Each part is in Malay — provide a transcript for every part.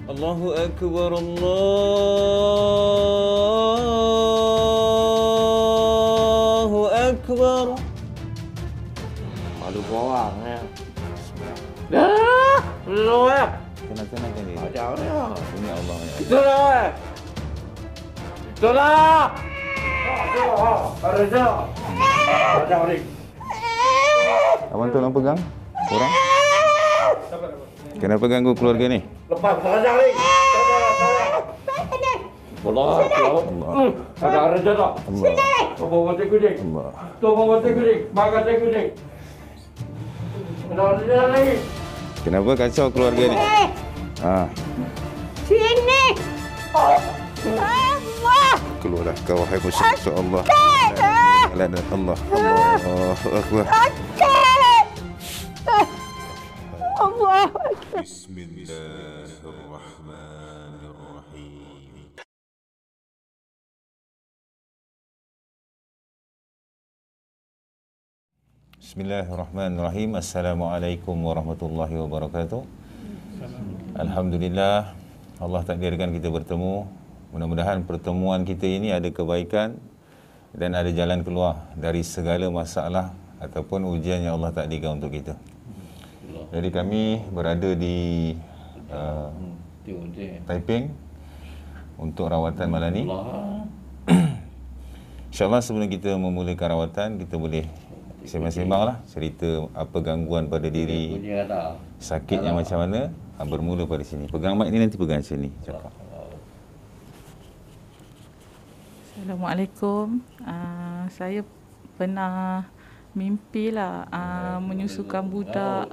Allahu Akbar, Allahu Akbar. Malu orang ya. Dah, Belum ya. tenang ni. Ajar dia. Ini Allah ya. Itulah. Itulah. Ada je. Ajar ni. Abang tolong pegang orang. Kenapa ganggu keluarga ni? Lepas ajar ni. Allah. Ada je tak? Allah. Tunggu mati kucing. Allah. Tunggu mati kucing. Makan mati kucing. Ada je lagi. Kenapa kacau keluarga ni? Ha, Sini. Allah. keluarlah kau wahai musuh Allah. Allah Allah. Allahu Akbar. Allah. Bismillahirrahmanirrahim. Bismillahirrahmanirrahim. Assalamualaikum warahmatullahi wabarakatuh. Alhamdulillah, Allah takdirkan kita bertemu. Mudah-mudahan pertemuan kita ini ada kebaikan dan ada jalan keluar dari segala masalah ataupun ujian yang Allah takdirkan untuk kita. Jadi kami berada di Taiping untuk rawatan malam ni. InsyaAllah sebelum kita memulakan rawatan, kita boleh sembang-sembang lah, cerita apa gangguan pada diri, sakitnya macam mana. Bermula pada sini. Pegang mic ni, nanti pegang sini. Cakap. Assalamualaikum. Saya pernah mimpi lah menyusukan budak.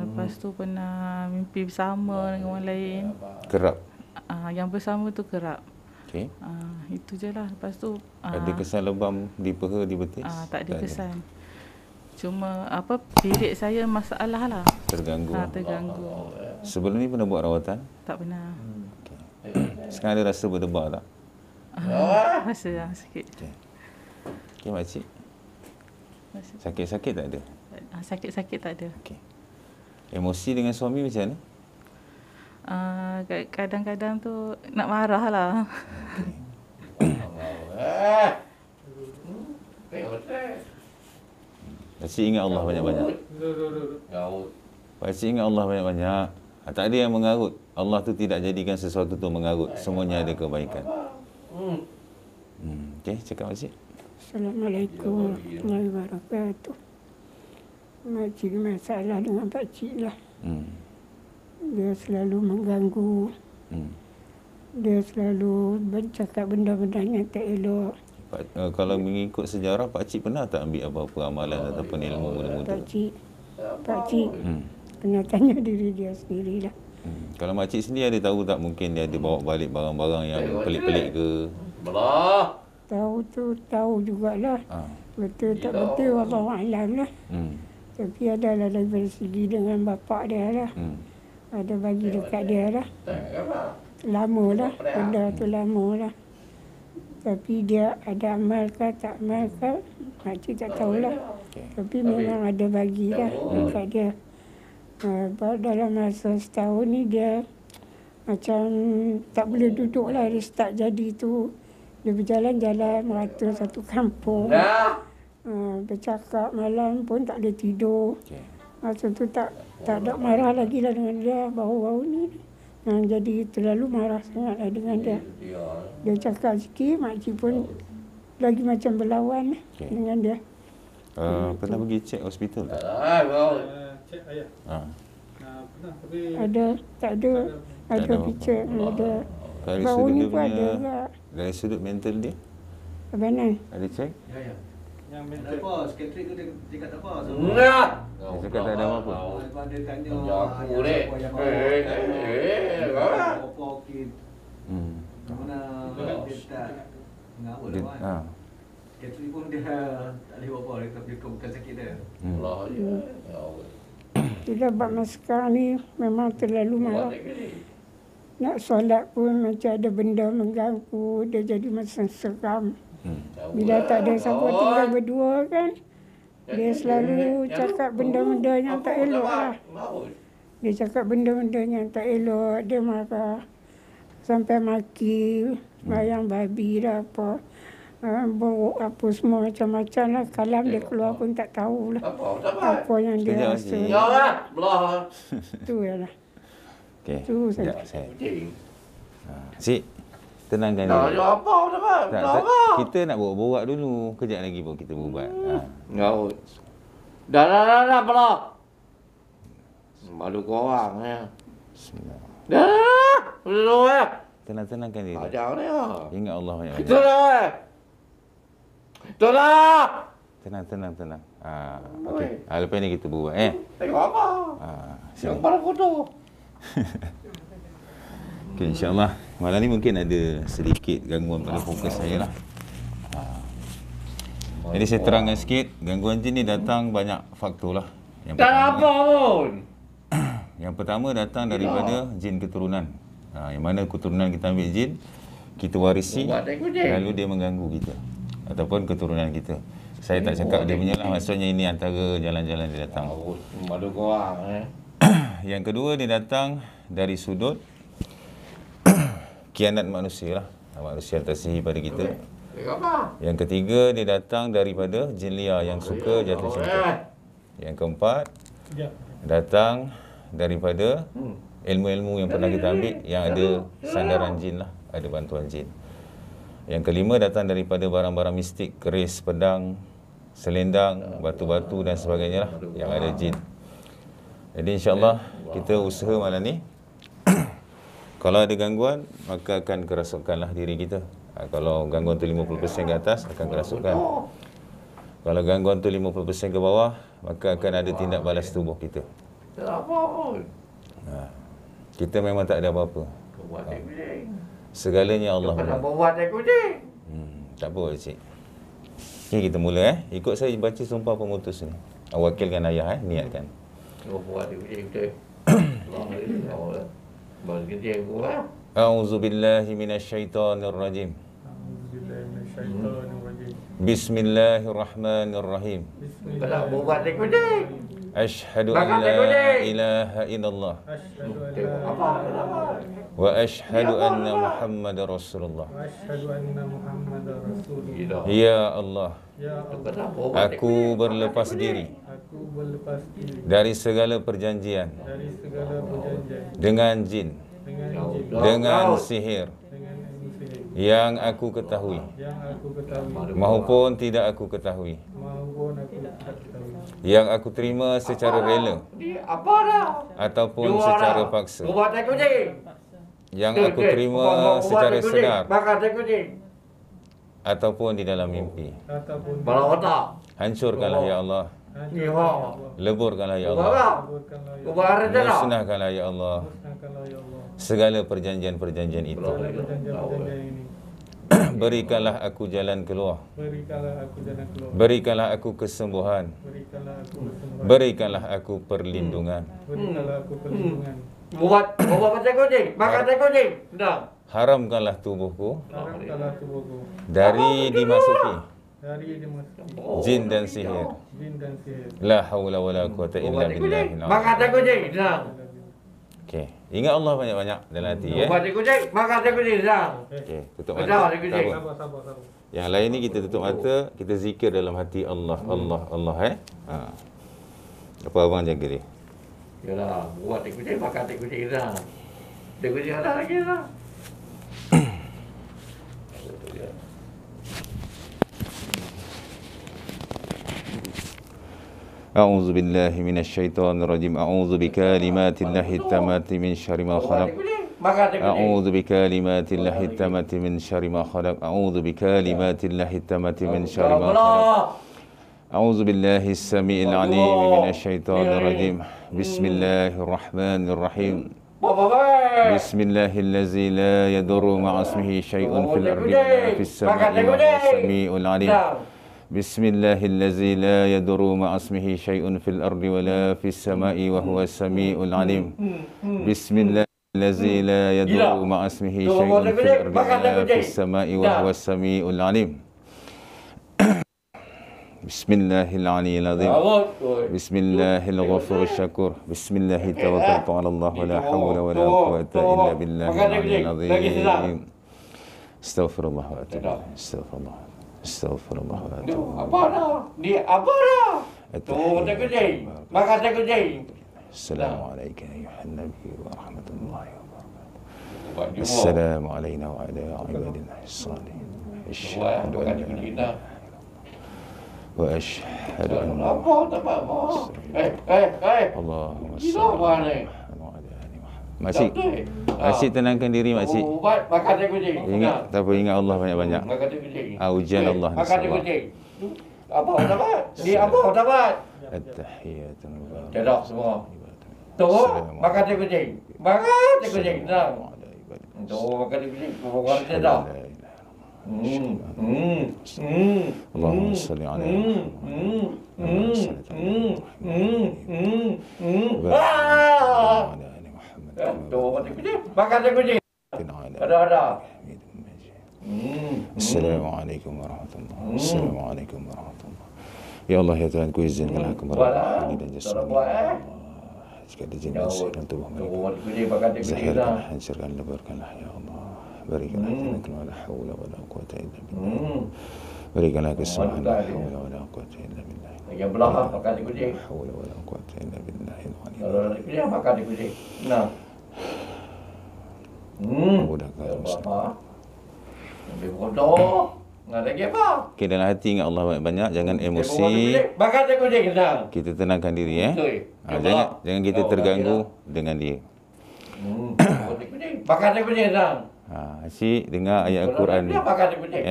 Lepas tu pernah mimpi bersama dengan orang lain. Kerap. Yang bersama tu kerap. Okey. Itu je lah. Lepas tu Ada kesan lebam di peha, di betis? tak ada kesan. Cuma period saya masalah lah. Terganggu. Terganggu. Sebelum ni pernah buat rawatan? Tak pernah. Okay. Sekarang ada rasa berdebak tak? Rasa lah sikit. Okey makcik. Sakit-sakit tak ada? Sakit-sakit tak ada. Okey. Emosi dengan suami macam mana? Kadang-kadang tu nak marah lah. Pakcik ingat Allah banyak-banyak. Pakcik ingat Allah banyak-banyak. Tak ada yang mengarut. Allah tu tidak jadikan sesuatu tu mengarut. Semuanya ada kebaikan. Okey, cakap pakcik. Assalamualaikum warahmatullahi wabarakatuh. Makcik masalah dengan pakcik lah. Dia selalu mengganggu. Dia selalu bercakap benda-benda yang tak elok. Kalau mengikut sejarah, pakcik pernah tak ambil apa-apa amalan ataupun ilmu muda-muda? Pakcik kena tanya diri dia sendirilah. Kalau makcik sendiri ada tahu tak mungkin dia ada bawa balik barang-barang yang pelik-pelik ke? Tahu jugalah. Betul tak betul wallahualam lah. Tapi adalah dari segi dengan bapak dia lah. Ada bagi dekat dia lah. Lama lah. Benda tu lama lah. Tapi dia ada amal ke tak amal ke, makcik tak tahulah. Tapi memang ada bagi lah dekat dia. Dalam masa setahun ni dia macam tak boleh duduk lah. Dia start jadi tu. Dia berjalan-jalan merata satu kampung. Bercakap malam pun tak boleh tidur. Masa tu tak ada marah lagi lah dengan dia. Baru-baru ni jadi terlalu marah sangat lah dengan dia. Dia cakap sikit, makcik pun lagi macam berlawan dengan dia. Pernah pergi cek hospital tak? Cek ayah. Pernah tapi Tak ada picture, ada. Dari Baru sudut ni dia pun ada punya, juga. dari sudut mental dia, Abang Nan, ada cek? yang Tak mental. apa, sketrik tu dia cakap tak apa. Dia cakap tak ada apa-apa. Lepas dia tanya Aku dek. apa okey. Mana dia tak mengapa Dia, dah kan. Sketrik pun dia tak boleh buat apa, dia bukan sakit dia. kita buat masa sekarang ni memang terlalu marah. Nak solat pun macam ada benda mengganggu, dia jadi macam seram. Bila tak ada siapa tinggal berdua kan, dia selalu cakap benda-benda yang tak elok lah. Dia cakap benda-benda yang tak elok. Dia marah. Sampai maki. Bayang babi dah apa. Borok apa semua macam-macam lah. Kalam dia keluar pun tak tahulah. Apa yang dia rasa. Jangan belah. Tu je lah. Okey. Tu saja. Sekejap, saya. Cik, tenangkan Tak diri. ada apa dah. Kita nak borak dulu. Kejap lagi baru kita berbual. Ngau. Dah belah. Malu korang ya. Bismillah. Dah. Belah. Tenangkan diri. Jangan ya. Ingat Allah banyak-banyak. Itulah. Itulah. Tenang. Okey. Lepas ni kita berbual Tengok apa? Yang pada kotor. Okey, insya-Allah malam ni mungkin ada sedikit gangguan pada fokus saya lah. Jadi saya terangkan sikit, gangguan jin ni datang banyak faktor lah. Tak apa pun. Yang pertama datang daripada jin keturunan. Yang mana keturunan kita ambil jin, kita warisi, lalu dia mengganggu kita. Ataupun keturunan kita. Saya tak cakap dia punya lah, maksudnya ini antara jalan-jalan dia datang. Malu korang Yang kedua dia datang dari sudut kianat manusia lah. Manusia tersihir pada kita. Tengok apa? Yang ketiga dia datang daripada jin liar yang suka jatuh cinta. Yang keempat datang daripada ilmu-ilmu yang pernah kita ambil yang ada sandaran jin lah, ada bantuan jin. Yang kelima datang daripada barang-barang mistik, keris, pedang, selendang, batu-batu dan sebagainya lah yang ada jin. Jadi insya-Allah kita usaha malam ni kalau ada gangguan maka akan kerasukanlah diri kita. Kalau gangguan tu 50% ke atas akan kerasukan. Kalau gangguan tu 50% ke bawah maka akan ada tindak balas tubuh kita. Tak apa pun. Kita memang tak ada apa-apa. Buat kucing. Segalanya Allah. Kenapa buat kucing? Tak apa cik. Okay, kita mula Ikut saya baca sumpah pemutus ni. Wakilkan ayah niatkan. Buat kucing tu. Allah. Buat kucing gua. A'udzu billahi minasyaitonir rajim. Bismillahirrahmanirrahim. Kenapa buat kucing? Asyhadu an la ilaha illallah Tengok apa? wa asyhadu anna Muhammadar Rasulullah. Ya Allah, aku berlepas diri dari segala perjanjian dengan jin, dengan sihir yang aku ketahui maupun tidak aku ketahui, yang aku terima secara rela Apa dah? ataupun secara paksa, Buat kucing. yang aku terima secara sedar Makan kucing. ataupun di dalam mimpi. Balau otak. Hancurkanlah ya Allah, Iho. leburkanlah ya Allah, Buat ada dah. musnahkanlah ya Allah segala perjanjian-perjanjian itu. Berikanlah aku jalan keluar. Berikanlah aku kesembuhan. Berikanlah aku perlindungan. Buat macam kucing. Makan kucing. Dah. Haramkanlah tubuhku dari dimasuki jin dan sihir. La haula wala quwata illa billah. Makan kucing. Dah. Okey, ingat Allah banyak-banyak dalam hati Buat kucing. Makan kucing. Dah. Okey, tutup Dah, mata. kucing. Tak apa. Yang lain ni kita tutup mata, kita zikir dalam hati Allah, Allah Apa abang jaga dia? Yalah, buat kucing. Makan kucing. Dah. Kucing ada lagi dah. A'udzu billahi minasyaitonir rajim. A'udzu bikalimatillahi tammati min syarri ma khalaq. A'udzu bikalimatillahi tammati min syarri ma khalaq. A'udzu bikalimatillahi tammati min syarri ma khalaq. A'udzu billahi as-sami'il 'alim minasyaitonir rajim. Bismillahirrahmanirrahim. Bismillahillazi la yadurru ma'a ismihi syai'un fil ardi wa la fis sama'i wa huwas sami'ul 'alim. Bismillahillazi la yadurru ma'a ismihi syai'un fil ardi wa la fis sama'i wa huwas sami'ul 'alim. Bismillahillazi la yadurru ma'a ismihi syai'un fil ardi wa la fis sama'i wa huwas sami'ul 'alim. Bismillahirrahmanirrahim. Betul. Bismillahirghafurur syakur. Bismillahi tawakkaltu 'ala Allah wa la hawla wa la quwwata illa billahil azim. Astaghfirullah wa atubu ilaih. Astaghfirullah. Astaghfirullah wa atubu ilaih. Apa dah? Dia apa dah? Tuh, tak kucing. Makan tak kucing. Assalamualaikum ayuhan nabi wa rahmatullahi wa barakatuh. Buat dia. Assalamu alayna wa ala ibadillah salihin. Asyhadu an la ilaha illallah wa asyhadu anna Apa tak apa. Allahumma Gila salli apa ni? ala ali Muhammad. Makcik tenangkan diri makcik. Ubat makan tak kucing. Ingat, tak apa, ingat Allah banyak-banyak. Makan tak kucing. Ujian Allah ni Makan tak sabar. kucing. Apa dapat? Dia apa dapat? At-tahiyatul mubarakatuh. Cedak semua. Tuh, makan tak kucing. Makan tak kucing. Tenang. Tuh, makan tak kucing. Bukan cedak. Allahumma salli ala Tuh, makan tak kucing. Ada. Assalamualaikum warahmatullahi wabarakatuh. Assalamualaikum warahmatullahi. Ya Allah ya Tuhan, ku izinkan aku berdoa dan jasad. Jika dijenazah dan tubuh mereka zahirkan, hancurkan, leburkanlah ya Allah. Berikanlah tenang wa la haula wa la quwwata illa billah. Berikanlah kesembuhan la haula wa la quwwata illa billah. Yang belakang makan tak kucing. La haula wa la quwwata illa billah. Kalau dia makan tak kucing. Nah. Mudahkan Apa? Ambil bodoh. Nggak ada lagi apa? Okay, dalam hati ingat Allah banyak-banyak, jangan emosi. Makan tak kucing tenang. Kita tenangkan diri Betul. Jangan kita terganggu dengan dia. Makan tak kucing tenang. Asyik dengar ayat Al-Quran ni. Makan tak kucing.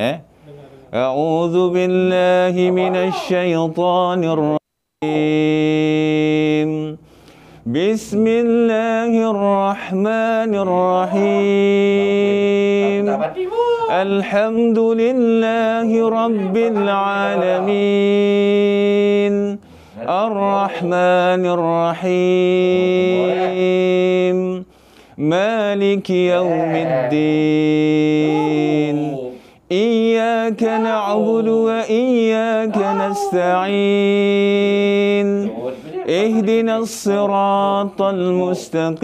A'udzu billahi minasy syaithanir rajim. Bismillahirrahmanirrahim. Alhamdulillahi rabbil alamin. Ar-Rahmanir Rahim. Maliki yaumiddin. Iyyaka na'budu wa iyyaka nasta'in. Ihdinas siratal mustaqim.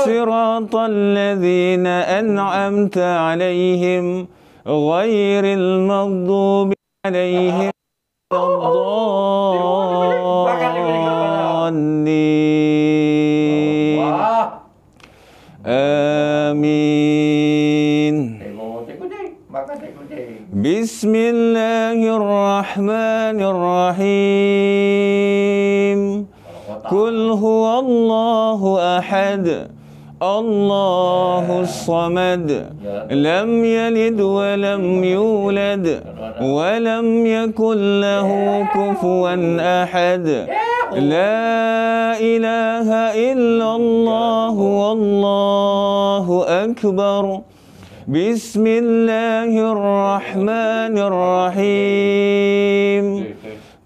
Siratal ladzina an'amta 'alaihim ghairil maghdubi 'alaihim wad-dallin. Amin. Bismillahirrahmanirrahim. Qul huwallahu ahad. Allahus samad. Lam yalid wa lam yulad wa lam yakul lahu kufuwan ahad. La ilaha illallah wallahu akbar. Bismillahirrahmanirrahim.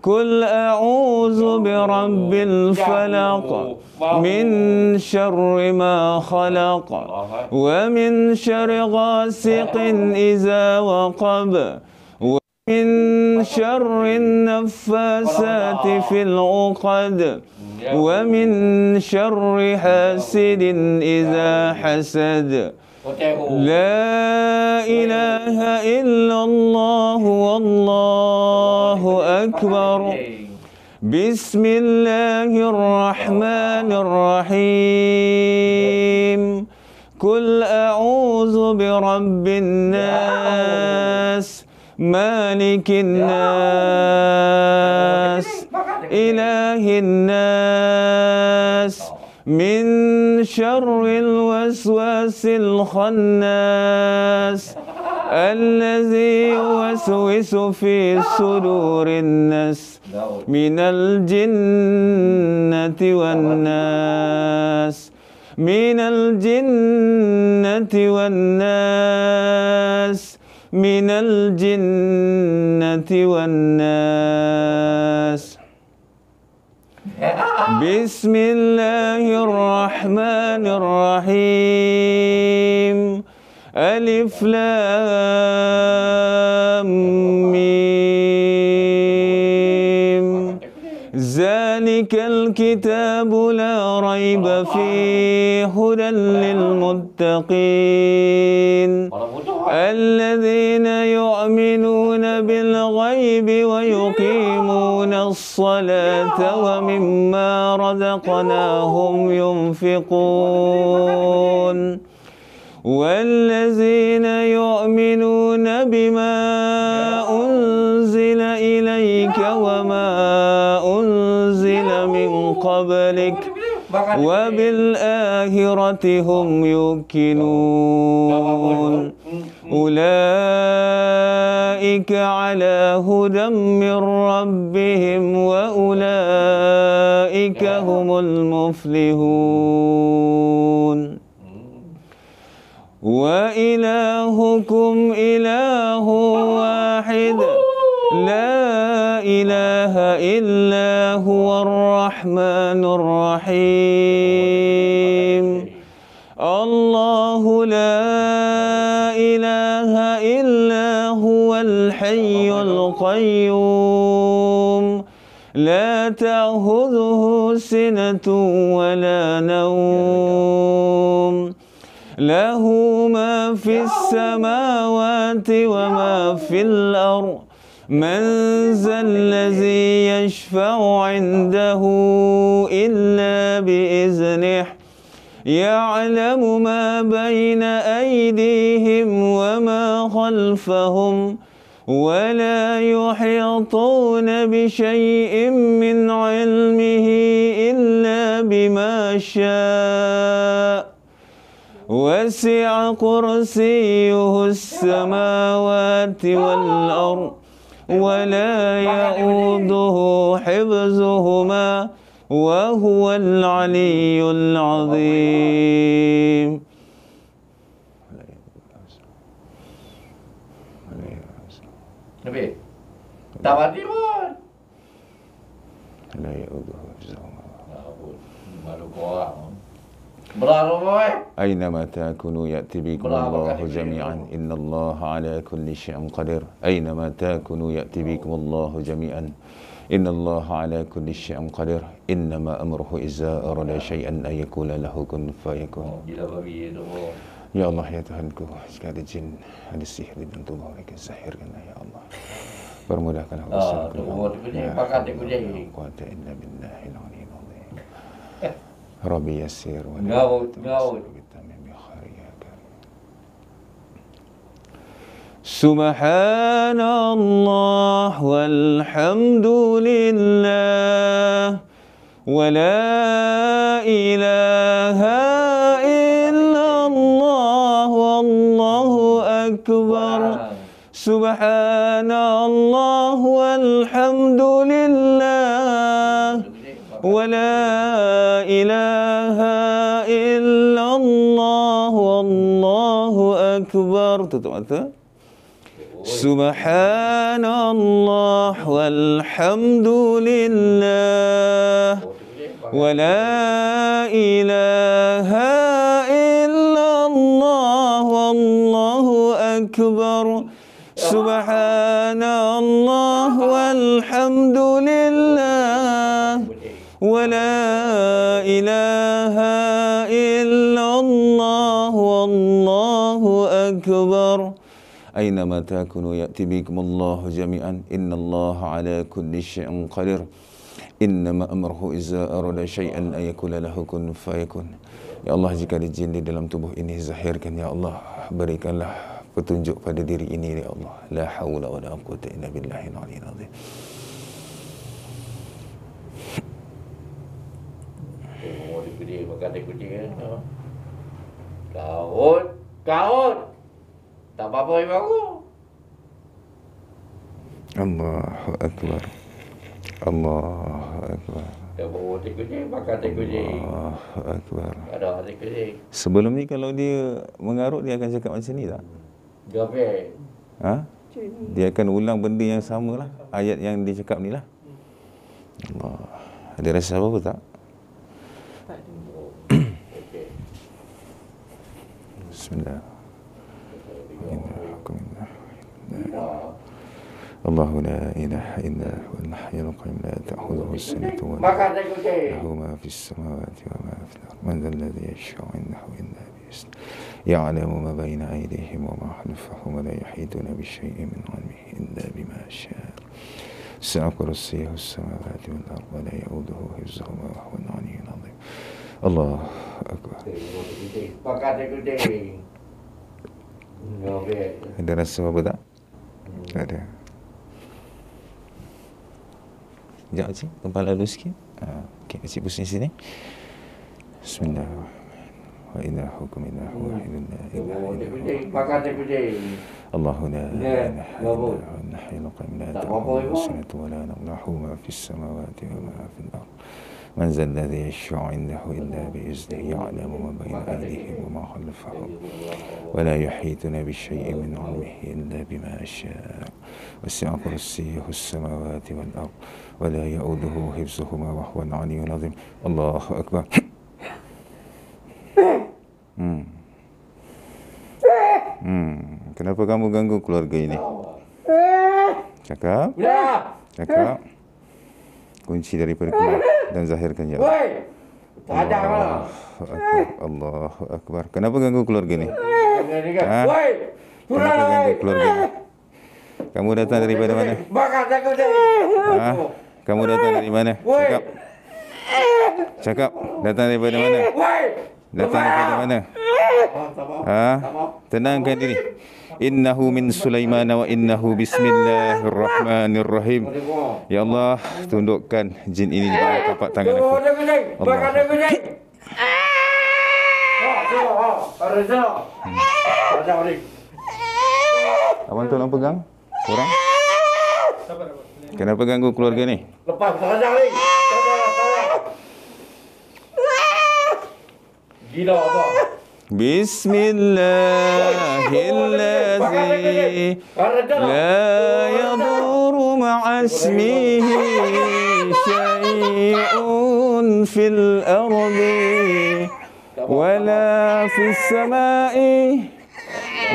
Qul a'udzu birabbil falaq min syarri ma khalaq wa min syarri ghasiqin idza waqab wa min syarri naffasati fil 'uqad wa min syarri hasidin idza hasad. La ilaha illallah wallahu akbar. Bismillahirrahmanirrahim. Qul a'udzu birabbin nas, malikin nas, ilahin nas, min syarril waswasil khannas, allazi yuwaswisu fi sudurin nas, minal jinnati wan nas, minal jinnati wan nas, minal jinnati wan nas. Bismillahirrahmanirrahim. Alif lam ذلك الكتاب لا ريب فيه هدى للمتقين الذين يؤمنون بالغيب ويقيمون الصلاة ومما رزقناهم ينفقون والذين يؤمنون بما أنزل إليك وما أنزل من قبلك وبالآخرة هم يوقنون أولئك على هدى من ربهم وأولئك هم المفلحون وإلهكم إله واحد لا إله إلا هو الرحمن الرحيم الله لا إله إلا هو الحي القيوم لا تأخذه سنة ولا نوم له ما في السماوات وما في الأرض من ذا الذي يشفع عنده إلا بإذنه يعلم ما بين أيديهم وما خلفهم ولا يحيطون بشيء من علمه إلا بما شاء وسع كرسيه السماوات والأرض ولا يؤوده حفظهما وهو العلي العظيم. Nabi, tak mati pun. La ya'uduhu hifzuhuma. Malu korang. Berapa boy? أينما تكونوا يأتي بكم الله جميعا إن الله على كل شيء قدير أينما تكونوا يأتي بكم الله جميعا إن الله على كل شيء قدير إنما أمره إذا أراد شيئا أن يقول له كن فيكون. Ya Allah, ya Tuhanku, jika ada jin, ada sihir di dalam tubuh mereka, zahirkanlah ya Allah. Permudahkanlah urusanku ya Allah. Ya Allah, quwwata illa billahil aliyyil azim. Rabbi yassir wa la Subhanallah walhamdulillah wa la ilaha illallah wallahu akbar. Subhanallah walhamdulillah wa la ilaha illallah wallahu akbar. Tutup mata. Subhanallah walhamdulillah wa la ilaha illallah wallahu akbar. Subhanallah walhamdulillah wa la ilaha illallah wallahu akbar. أينما تكونوا يأتي بكم الله جميعا إن الله على كل شيء قدير إنما أمره إذا أراد شيئا أن يقول له كن فيكون. Ya Allah, jika ada jin di dalam tubuh ini, zahirkan ya Allah, berikanlah petunjuk pada diri ini ya Allah. La haula wa la quwwata illa billahil aliyyil azim. Oh, dia makan dia kucing kan. Kaut. Tak apa-apa yang baru. Allahu Akbar. Allahu Akbar. Dia bawa hati kucing, makan hati kucing. Allahu Akbar. Ada hati kucing. Sebelum ni kalau dia mengarut, dia akan cakap macam ni tak? Gape. Ha? Dia akan ulang benda yang sama lah. Ayat yang dia cakap ni lah. Allah. Ada rasa apa-apa tak? Tak ada. Okey. Bismillah. الله لا إله إلا هو الحي القيوم لا تأخذه السنة ولا Makan saya kucing. له ما في السماوات وما في الأرض من ذا الذي يشفع عنده إلا بإذنه يعلم ما بين أيديهم وما خلفهم ولا يحيطون بشيء من علمه إلا بما شاء سع كرسيه السماوات والأرض ولا يؤوده حفظهما وهو العلي العظيم الله أكبر. Makan saya kucing. Okey. Ada rasa apa tak? Tak ada. Sekejap cik, tempat lalu sikit. Okey, cik pusing sini. Bismillahirrahmanirrahim. Wa ilahukum ilahu wahidun la ilaha illa huwa. Makan saya kucing. الله لا Ya, إله إلا babu. هو الحي القيوم لا Tak تأخذه apa-apa, Ibu. سنة ولا نوم له ما في السماوات وما في الأرض من ذا الذي يشفع عنده إلا بإذنه يعلم ما بين أيديهم وما خلفهم ولا يحيطون بشيء من علمه إلا بما شاء وسع كرسيه السماوات والأرض ولا يؤوده حفظهما وهو العلي العظيم الله أكبر. Kenapa kamu ganggu keluarga ini? Cakap. Ya. Cakap. Kunci daripada keluar dan zahirkan ya Allah. Woi. Tak ada lah. Allahu Akbar. Kenapa ganggu keluarga ni? Ha? Woi. Kenapa ganggu keluarga ni? Kamu datang daripada mana? Makan saya kucing. Ha? Kamu datang dari mana? Cakap. Cakap. Datang daripada mana? Woi. Datang daripada mana? Ha? Tenangkan diri. Innahu min Sulaiman wa innahu bismillahirrahmanirrahim. Ya Allah, tundukkan jin ini di bawah tapak tangan aku. Makan saya kucing. Abang tolong pegang. Orang. Kenapa ganggu keluarga ni? Lepas saja ni. Gila apa? Bismillahirrahmanirrahim. La yadurru ma'a ismihi syai'un fil ardi wala fis sama'i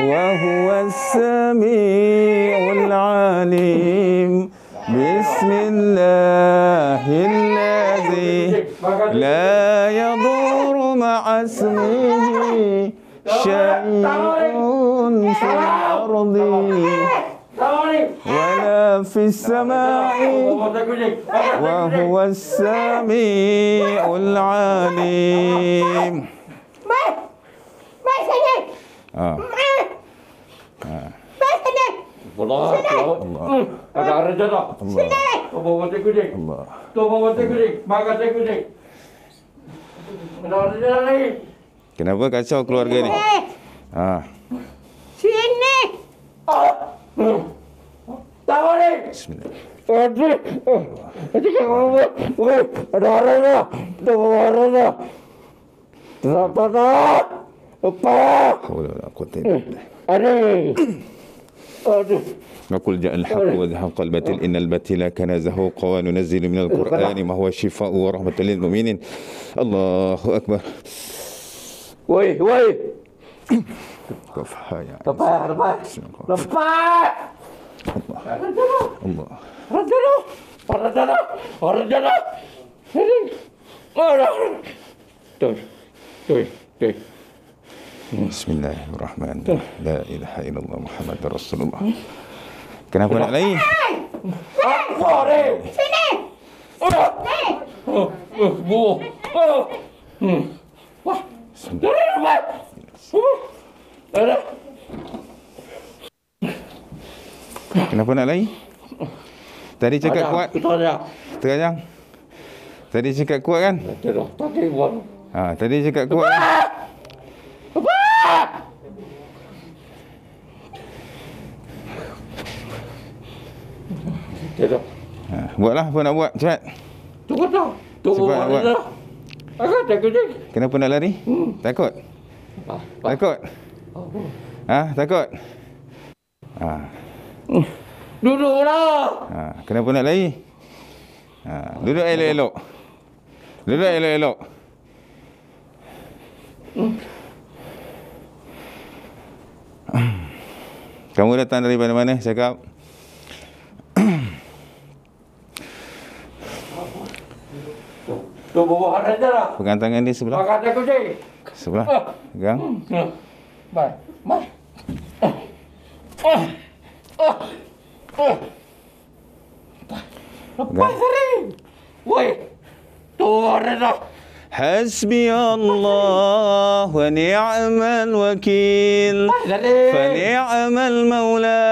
wa huwa as-sami'ul 'alim. Bismillahirrahmanirrahim. La yadurru ma'a ismihi syai'un fil ardi wala fis sama'i wa huwa as-sami'ul 'alim. Allah. Ada kerja tak? Sini. Kau bawa saya kucing. Allah. Kau bawa saya kucing. Makan saya kucing. Ada kerja lagi. Kenapa kacau keluarga ni? Ha. Sini. Tahu ni. Bismillah. Aduh. Aduh kamu. Ada orangnya. Ada orangnya. Tak. Apa? Haula wala quwwata illa billah. Aduh. Aduh. نقول جاء الحق وزهق الباطل إن الباطل كان زهوقا وننزل من القرآن ما هو شفاء ورحمة للمؤمنين. الله أكبر. Woi. كفها يا Lepas. الله. Rajana. Tuh. بسم الله الرحمن الرحيم لا إله إلا الله محمد رسول الله. Kenapa nak lari? Apa ni? Sini. Bu. Wah. Dari rumah. Ada. Kenapa nak lari? Tadi cakap kuat. Terajang. Tadi cakap kuat kan? Tadi buat. Ha, tadi cakap kuat kan? Ha, buatlah apa nak buat. Cepat. Tunggu. Cepat nak buat. Agak takut je. Kenapa nak lari? Takut? Takut? Ha, takut? Ha. Duduklah. Ha, kenapa nak lari? Ha, duduk elok-elok. Duduk elok-elok. Kamu datang daripada mana? Cakap. Tu bawa saja lah. Pegang tangan dia sebelah. Makan tak kucing. Sebelah. Pegang. Mai. Lepas sering. Woi. Tu orang dah. حسبي الله ونعم الوكيل فنعم المولى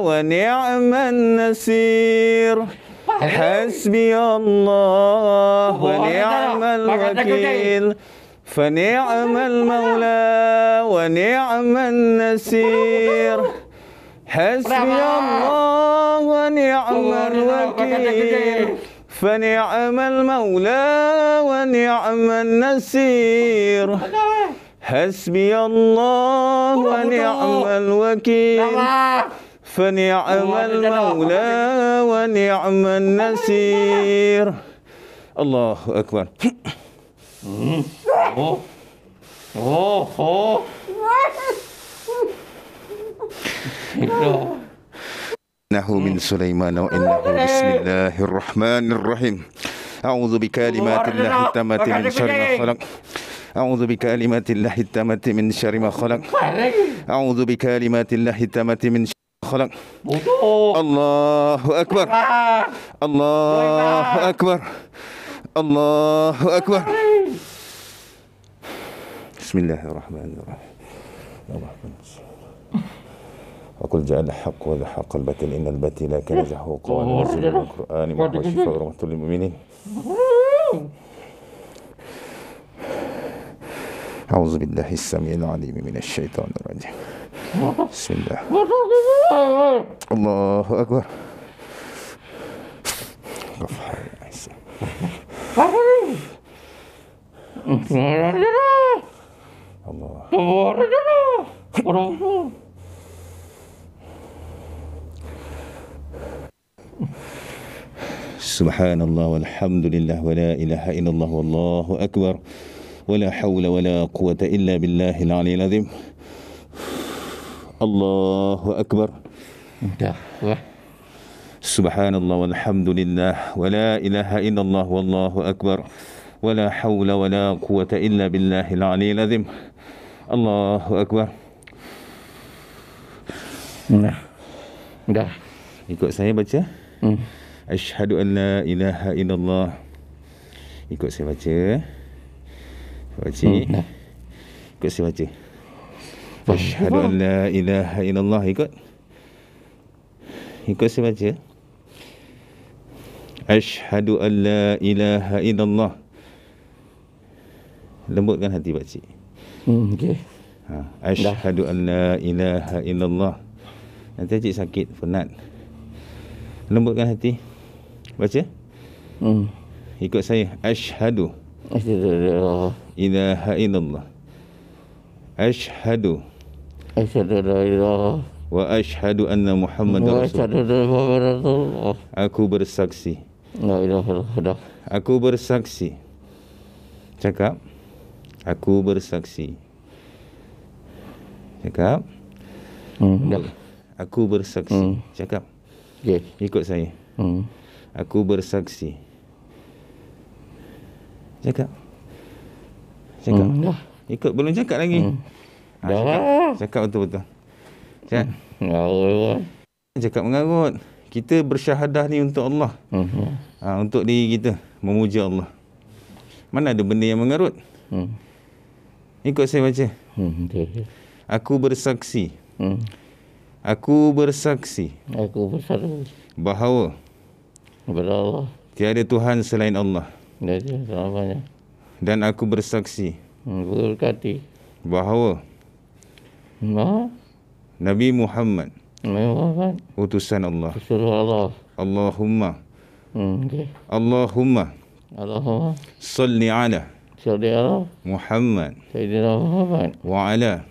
ونعم النصير حسبي الله ونعم الوكيل فنعم المولى ونعم النصير حسبي الله ونعم الوكيل فنعم المولى ونعم النصير حسبي الله ونعم الوكيل فنعم المولى ونعم النصير الله أكبر إنه من سليمان وإنه بسم الله الرحمن الرحيم أعوذ بكلمات الله التامة من شر ما خلق أعوذ بكلمات الله التامة من شر ما خلق أعوذ بكلمات الله التامة من شر ما خلق الله أكبر الله أكبر الله أكبر بسم الله الرحمن الرحيم وقل جاء الحق وزهق الباطل إن الباطل كان زهوقا ونزل من القرآن ما هو شفاء ورحمة للمؤمنين أعوذ بالله السميع العليم من الشيطان الرجيم بسم الله الله أكبر الله سبحان الله والحمد لله ولا إله إلا الله والله أكبر ولا حول ولا قوة إلا بالله العلي العظيم الله أكبر سبحان الله والحمد لله ولا إله إلا الله والله أكبر ولا حول ولا قوة إلا بالله العلي العظيم الله أكبر. Dah. Ikut saya baca. Asyhadu an la ilaha illallah. Ikut saya baca. Baca. Ikut saya baca. Asyhadu an la ilaha illallah. Ikut. Ikut saya baca. Asyhadu an la ilaha illallah. Lembutkan hati pakcik. Okey. Asyhadu an la ilaha illallah. Nanti pakcik sakit, penat. Lembutkan hati. Baca. Ikut saya. Asyhadu ilaha illallah. Asyhadu wa asyhadu anna Muhammadar Rasulullah. Aku bersaksi. Aku bersaksi. Cakap. Aku bersaksi. Cakap. Aku bersaksi. Cakap. Okey. Ikut saya. Aku bersaksi. Cakap. Cakap. Ikut, belum cakap lagi. Cakap betul-betul. Cakap. Cakap mengarut. Kita bersyahadah ni untuk Allah. Untuk diri kita. Memuja Allah. Mana ada benda yang mengarut? Ikut saya baca. Aku bersaksi. Aku bersaksi. Aku bersaksi bahawa Allah tiada Tuhan selain Allah. Dan aku bersaksi berkati bahawa Nabi Muhammad utusan Allah. Allahumma Allahumma salli ala Muhammad wa ala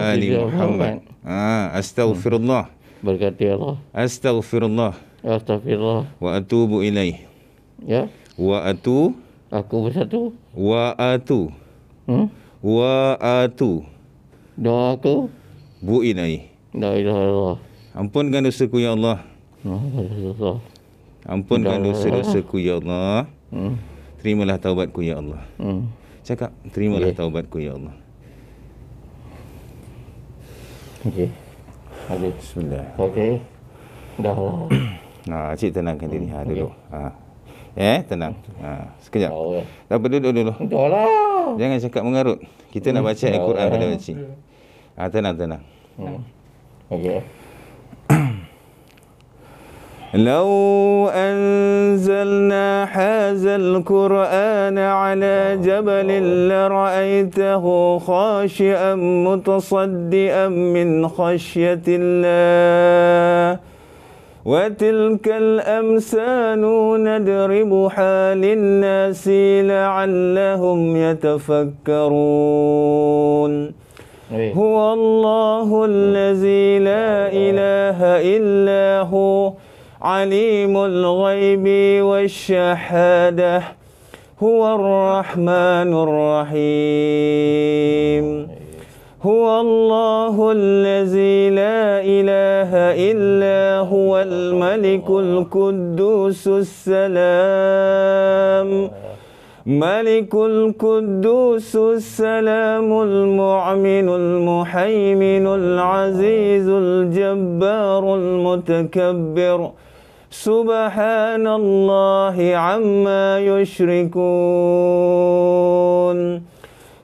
ali Muhammad. Astaghfirullah. Berkati Allah. Astaghfirullah. Astagfirullah. Wa atubu ilaih. Ya. Wa atu. Aku bersatu. Wa atu. Wa atu. Doa aku. Bu ilaih. La ilaha illallah. Ampunkan dosaku ya Allah. Muhammad Rasulullah. Ampunkan dosa-dosaku ya Allah. terimalah taubatku ya Allah. Cakap, terimalah taubatku ya Allah. Okey. Habis. Bismillah. Okey. Dah lah. Cik tenangkan diri. Duduk. Tenang. Sekejap. Tak apa, duduk dulu. Dah lah. Jangan cakap mengarut. Kita nak baca Al-Quran pada makcik. Tenang. Okey. لو أنزلنا هذا القرآن على جبل لرأيته خاشعا متصدئا من خشية الله وتلك الأمثال ندربها للناس لعلهم يتفكرون هو الله الذي لا إله إلا هو عليم الغيب والشهادة هو الرحمن الرحيم هو الله الذي لا إله إلا هو الملك القدوس السلام ملك القدوس السلام المؤمن المهيمن العزيز الجبار المتكبر سبحان الله عما يشركون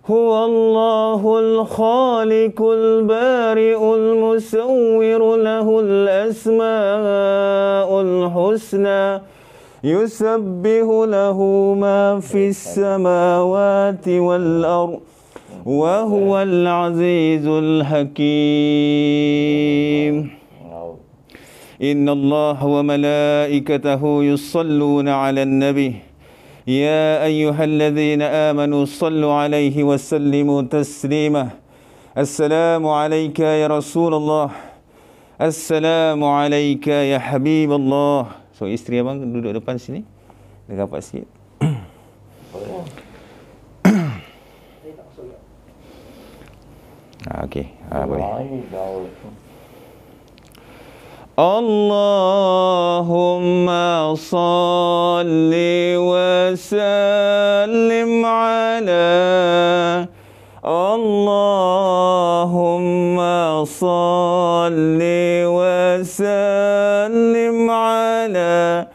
هو الله الخالق البارئ المصور له الأسماء الحسنى يسبح له ما في السماوات والأرض وهو العزيز الحكيم إن الله وملائكته يصلون على النبي يا أيها الذين آمنوا صلوا عليه وسلموا تسليما السلام عليك يا رسول الله السلام عليك يا حبيب الله. So isteri abang duduk depan sini. Dia rapat sikit. Okey. Boleh. Allahumma salli wa sallim ala Allahumma salli wa sallim ala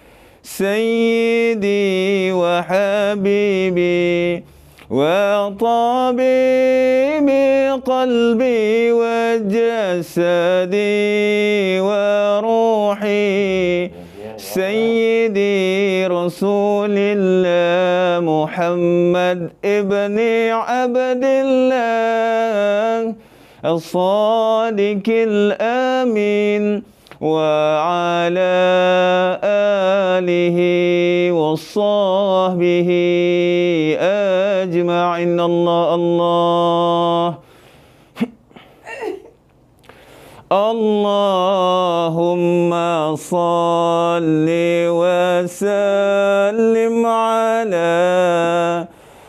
Sayyidi wa Habibi wa tabibi qalbi wa jasadi wa ruhi Sayyidi Rasulillah Muhammad ibni Abdillah As-Sadiqil Amin وعلى آله وصحبه أجمعين. الله اللهم صل وسلم على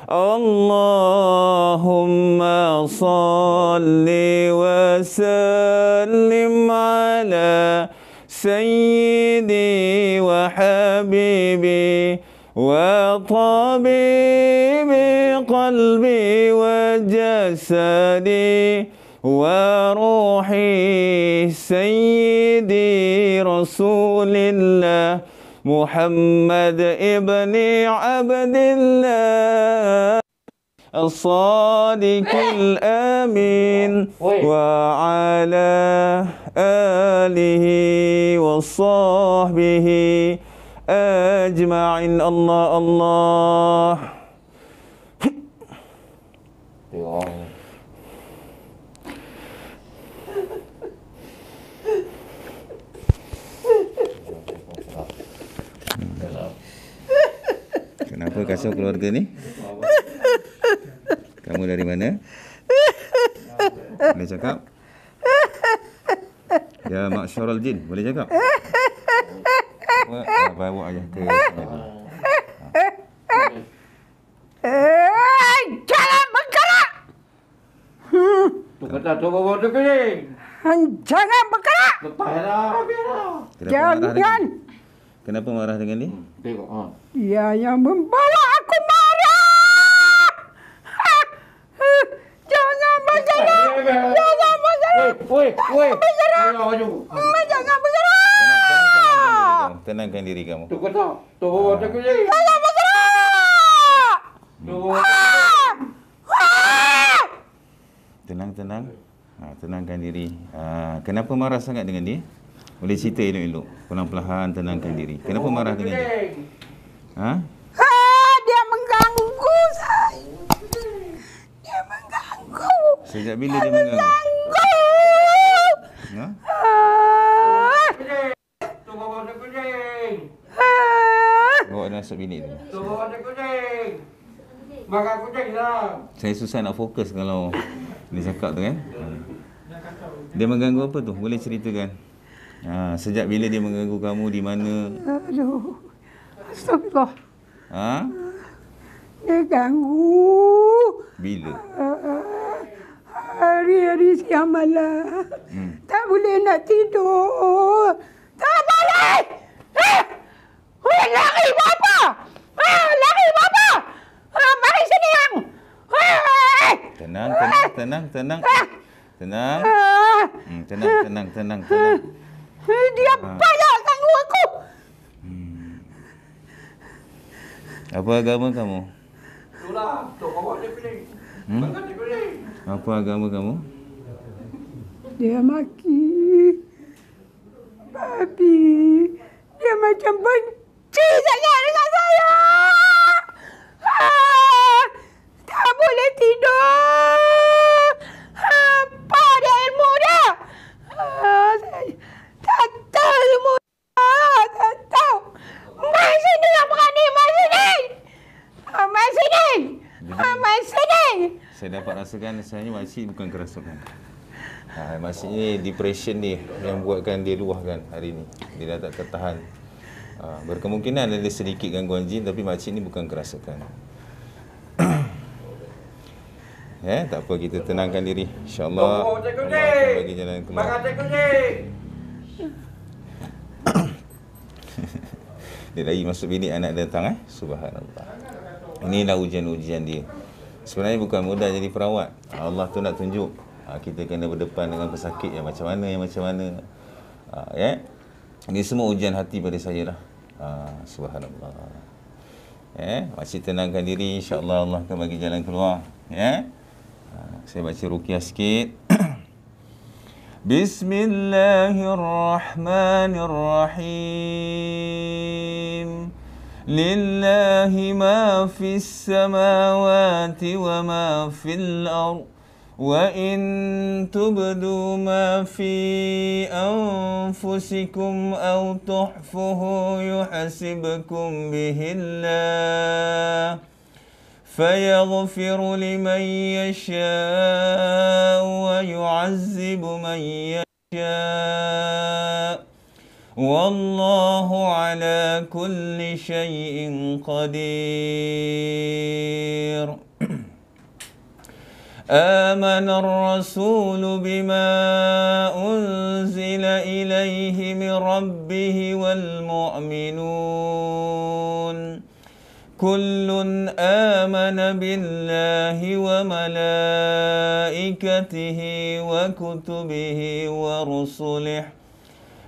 اللهم صل وسلم على سيدي وحبيبي وطبيبي قلبي وجسدي وروحي سيدي رسول الله محمد ابن عبد الله الصادق الأمين وعلى آله وصحبه أجمعين. الله Kenapa kacau keluarga ni? Kamu dari mana? Boleh cakap? Ya Ma'syarul Jin, boleh cakap? Bawa ayah ke sini. Jangan bergerak! Tu kata tu bawa tu keling. Jangan bergerak! Lepaslah, biarlah. Kenapa marah dengan Jangan! Kenapa marah dengan ni? Tengok, Dia yang membawa aku Jangan bergerak. Woi. Jangan maju. Jangan bergerak. Tenangkan diri kamu. Tu kata. Tu ada kucing. Jangan bergerak. Tu. Tenang. Tenangkan diri. Kenapa marah sangat dengan dia? Boleh cerita elok-elok. Perlahan-lahan tenangkan diri. Kenapa marah dengan dia? Ha? Dia mengganggu saya. Dia mengganggu. Sejak bila dia mengganggu? Ha? Tu bawa ada kucing. Bawa dia masuk bilik tu. Tu bawa ada kucing. Makan kucing lah. Saya susah nak fokus kalau dia cakap tu kan. Dia mengganggu apa tu? Boleh ceritakan. Sejak bila dia mengganggu kamu, di mana? Aduh. Astagfirullah. Dia ganggu. Bila? Hari-hari siang malam. Tak boleh nak tidur. Tak boleh! Lari bapa! Lari bapa! Mari sini yang! Tenang. Tenang. Dia banyak ganggu aku. Apa agama kamu? Itulah. Tu bawa ada kucing. Makan ada kucing. Apa agama kamu? Dia maki. Babi. Dia macam benci sangat dengan saya. Tak boleh tidur. Apa dia ilmu dia? Saya tak tahu ilmu dia. Tak tahu. Mai sini yang berani. Mai sini. Saya dapat rasakan sebenarnya makcik bukan kerasukan. Makcik ni depression ni yang buatkan dia luahkan hari ni. Dia dah tak tertahan. Berkemungkinan ada sedikit gangguan jin, tapi makcik ni bukan kerasukan. Tak apa, kita tenangkan diri. InsyaAllah Allah akan bagi jalan keluar. Makan ada kucing. Dia lagi masuk bilik, anak datang. Subhanallah. Inilah ujian-ujian dia. Sebenarnya bukan mudah jadi perawat. Allah tu nak tunjuk kita kena berdepan dengan pesakit yang macam mana. Ini semua ujian hati pada saya lah. Subhanallah. Makcik tenangkan diri, insya-Allah Allah akan bagi jalan keluar. Saya baca ruqyah sikit. Bismillahirrahmanirrahim. Lillahi ma fis samawati wa ma fil ardh. وَإِن تُبْدُوا مَا فِي أَنفُسِكُمْ أَوْ تُخْفُوهُ يُحَاسِبْكُم بِهِ اللَّهُ فَيَغْفِرُ لِمَن يَشَاءُ وَيُعَذِّبُ مَن يَشَاءُ وَاللَّهُ عَلَى كُلِّ شَيْءٍ قَدِيرٌ. آمن الرسول بما أنزل إليه من ربه والمؤمنون كل آمن بالله وملائكته وكتبه ورسله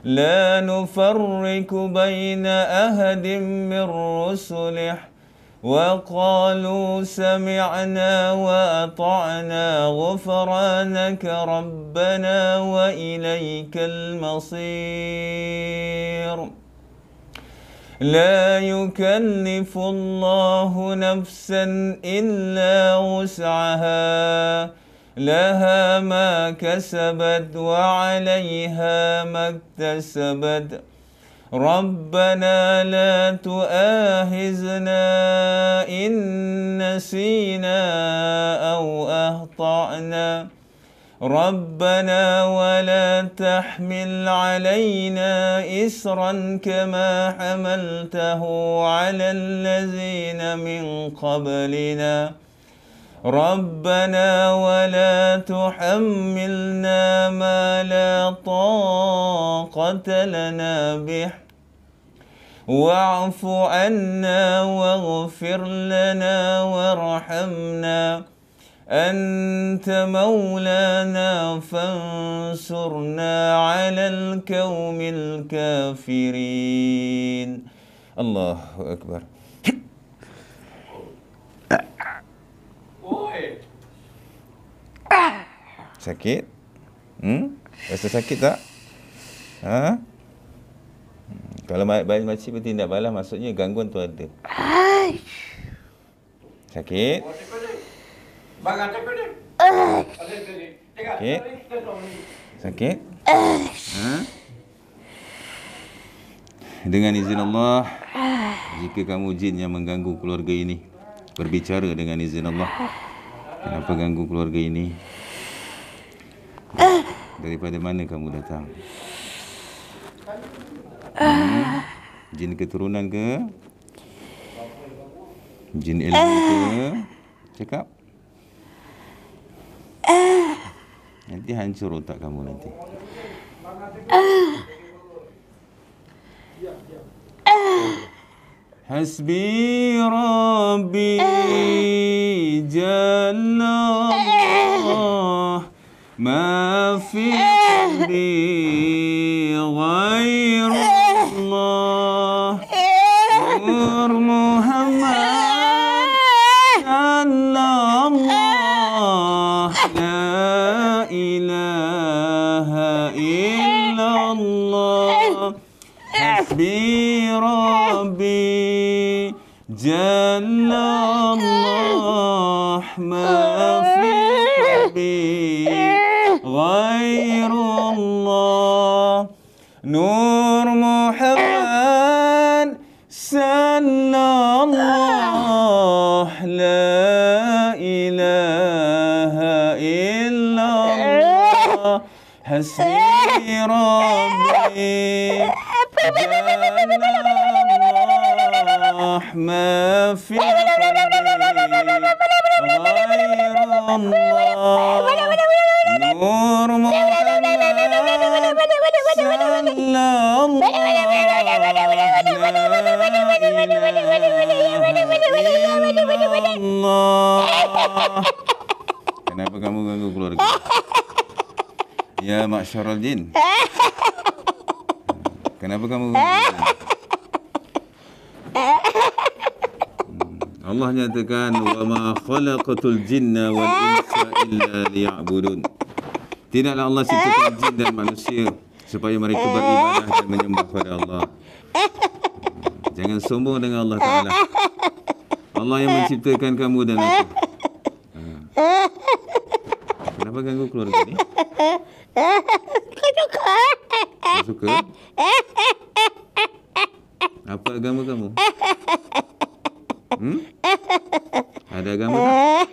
لا نفرق بين أحد من رسله وقالوا سمعنا وأطعنا غفرانك ربنا وإليك المصير. لا يكلف الله نفسا إلا وسعها لها ما كسبت وعليها ما اكتسبت. ربنا لا تؤاخذنا إن نسينا أو أخطأنا ربنا ولا تحمل علينا إصرا كما حملته على الذين من قبلنا ربنا ولا تحملنا ما لا طاقة لنا به واعف عنا واغفر لنا وارحمنا أنت مولانا فانصرنا على القوم الكافرين. الله أكبر. Sakit? Rasa sakit tak? Ha? Kalau bayi makcik bertindak balas, maksudnya gangguan tu ada. Sakit? Sakit? Sakit? Ha? Dengan izin Allah, jika kamu jin yang mengganggu keluarga ini, berbicara dengan izin Allah. Kenapa ganggu keluarga ini? Daripada mana kamu datang? Jin keturunan ke? Jin ilmu ke? Cakap. Nanti hancur otak kamu nanti. Hasbi Rabbi Jalla Allah, ma fi qalbi ghairullah, Nur Muhammad sallallahu, la ilaha illallah. Hasbi Rabbi Jalla Allah, ma fi qalbi ghairullah, Nur Muhammad sallallahu, la ilaha illallah. Hasbi Rabbi Allah, ma fi Nur Muhammad sallallahu. Kenapa kamu ganggu keluarga? Ya ma'syarul jin. Kenapa kamu ganggu? Allah nyatakan wa ma khalaqatul jinna wal insa illa liya'budun. Tidaklah Allah ciptakan jin dan manusia supaya mereka beribadah dan menyembah pada Allah. Jangan sombong dengan Allah Ta'ala. Allah yang menciptakan kamu dan aku. Kenapa ganggu keluarga ni? Kau suka? Apa agama kamu? Ada agama tak?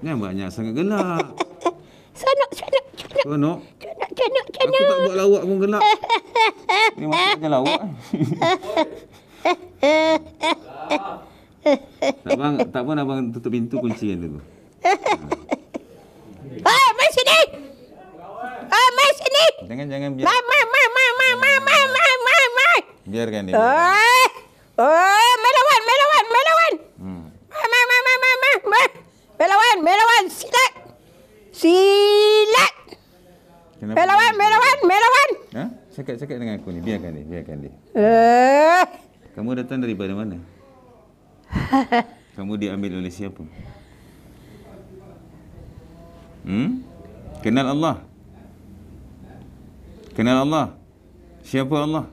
Yang banyak sangat gelak. Sonok. Aku tak buat lawak pun gelak. Ni maksudnya lawak. Tak pun abang tutup pintu, kuncikan dulu. Mai sini. Mai sini. Jangan biar. Mai. Biarkan dia. Melawan. Melawan. Silat. Melawan. Ha? Cakap dengan aku ni. Biarkan dia. Kamu datang daripada mana? Kamu diambil oleh siapa? Kenal Allah. Siapa Allah?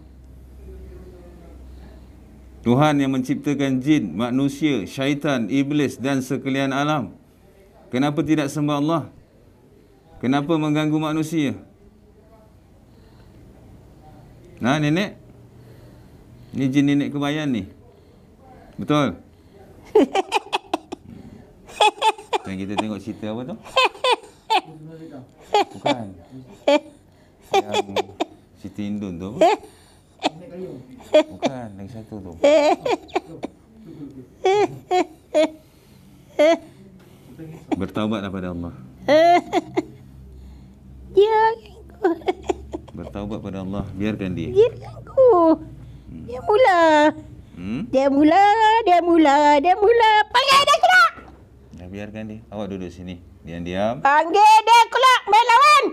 Tuhan yang menciptakan jin, manusia, syaitan, iblis dan sekalian alam. Kenapa tidak sembah Allah? Kenapa mengganggu manusia? Nah, nenek. Ni jin nenek kebayan ni. Betul? Dan kita tengok cerita apa tu? Bukan. Yang Siti Indun tu apa? Bukan, lagi satu tu. Bertaubatlah pada Allah. Dia Bertaubat pada Allah, biarkan dia. ganggu. Dia mula. Dia mula. Panggil dia keluar. Dah biarkan dia. Awak duduk sini. Diam-diam. Panggil dia keluar. Baik lawan.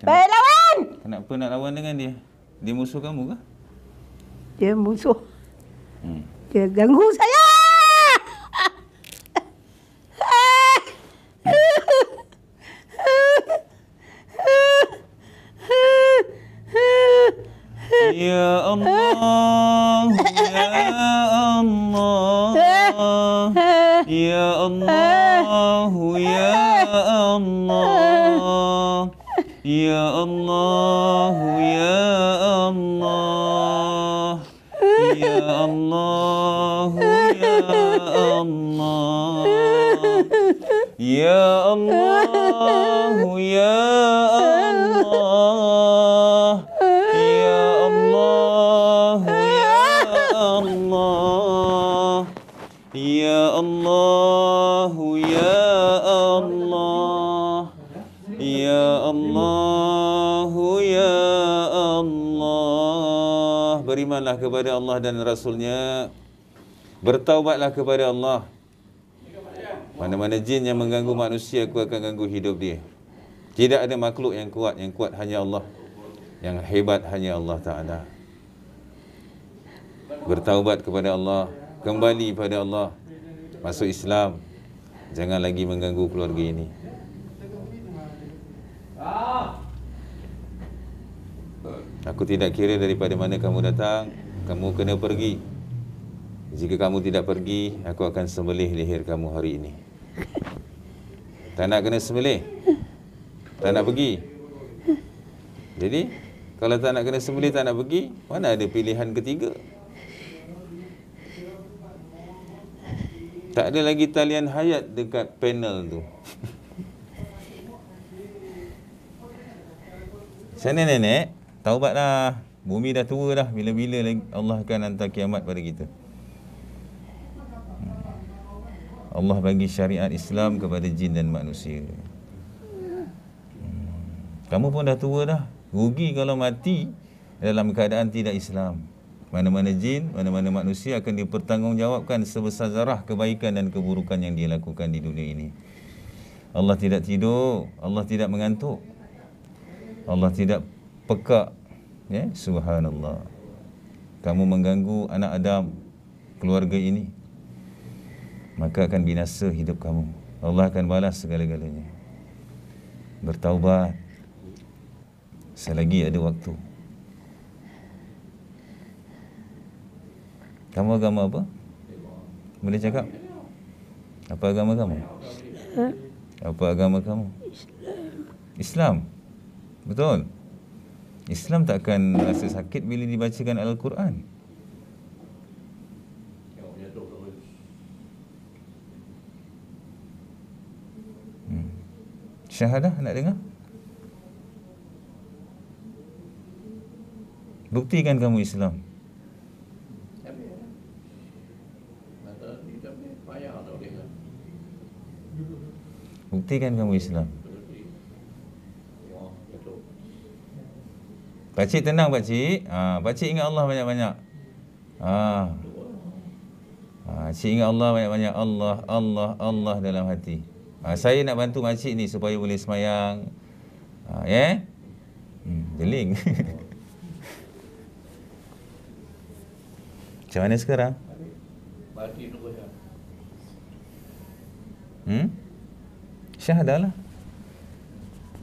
Baik lawan. Kenapa nak lawan dengan dia? Dia musuh kamu ke? Dia musuh. Dia ganggu saya. Ya Allah, Ya Allah, Ya Allah, Ya Allah, Ya Allah, Ya Allah, Ya Allah, Ya Allah, Ya Allah, Ya Allah. Ya Allah, Ya Allah, Ya Allah, Ya Allah. Berimanlah kepada Allah dan Rasulnya. Bertaubatlah kepada Allah. Mana-mana jin yang mengganggu manusia, aku akan ganggu hidup dia. Tidak ada makhluk yang kuat hanya Allah. Yang hebat hanya Allah Ta'ala. Bertaubat kepada Allah. Kembali pada Allah. Masuk Islam. Jangan lagi mengganggu keluarga ini. Aku tidak kira daripada mana kamu datang. Kamu kena pergi. Jika kamu tidak pergi, aku akan sembelih leher kamu hari ini. Tak nak kena sembelih? Tak nak pergi? Jadi, kalau tak nak kena sembelih, tak nak pergi, mana ada pilihan ketiga? Tak ada lagi talian hayat dekat panel tu. Sana nenek, taubatlah. Bumi dah tua dah. Bila-bila Allah akan hantar kiamat pada kita. Allah bagi syariat Islam kepada jin dan manusia. Kamu pun dah tua dah. Rugi kalau mati dalam keadaan tidak Islam. Mana-mana jin, mana-mana manusia akan dipertanggungjawabkan sebesar zarah kebaikan dan keburukan yang dia lakukan di dunia ini. Allah tidak tidur, Allah tidak mengantuk. Allah tidak pekak. Ya, subhanallah. Kamu mengganggu anak Adam, keluarga ini, maka akan binasa hidup kamu. Allah akan balas segala-galanya. Bertaubat. Selagi ada waktu. Kamu agama apa? Boleh cakap? Apa agama kamu? Apa agama kamu? Islam. Betul? Islam tak akan rasa sakit bila dibacakan Al-Quran. Syahadah nak dengar? Buktikan kamu Islam. Buktikan kamu Islam. Pakcik tenang pakcik. Pakcik ingat Allah banyak-banyak. Pakcik ingat Allah banyak-banyak. Allah, Allah, Allah dalam hati. Saya nak bantu makcik ni supaya boleh semayang. Jeling. Macam mana sekarang? Syahadah lah.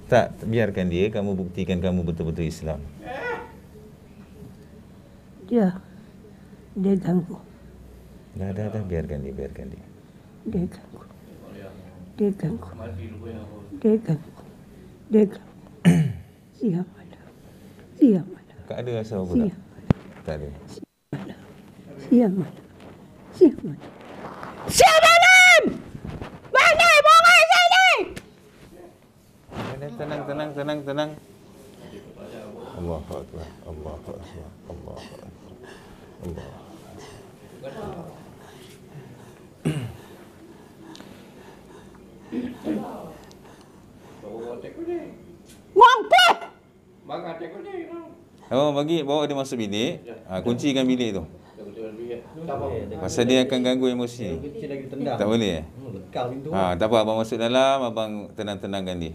Tak, biarkan dia. Kamu buktikan kamu betul-betul Islam. Dia ganggu. Dah, biarkan dia. Dia ganggu. Dia ganggu. Dia ganggu. Dia ganggu. Siap malam. Siap malam. Tak ada rasa apa tak? Tak ada. Siap malam. Siap malam. Siap malam! Mana borai saya ni? Tenang. Allahu Akbar. Allahu Akbar. Allahu Akbar. Allah. Mampu! Oh, bawa dia masuk bilik. Kuncikan bilik tu. Pasal dia akan ganggu emosi. Kecil lagi tendang. Tak boleh Lekar pintu. tak apa, abang masuk dalam, abang tenang-tenangkan dia.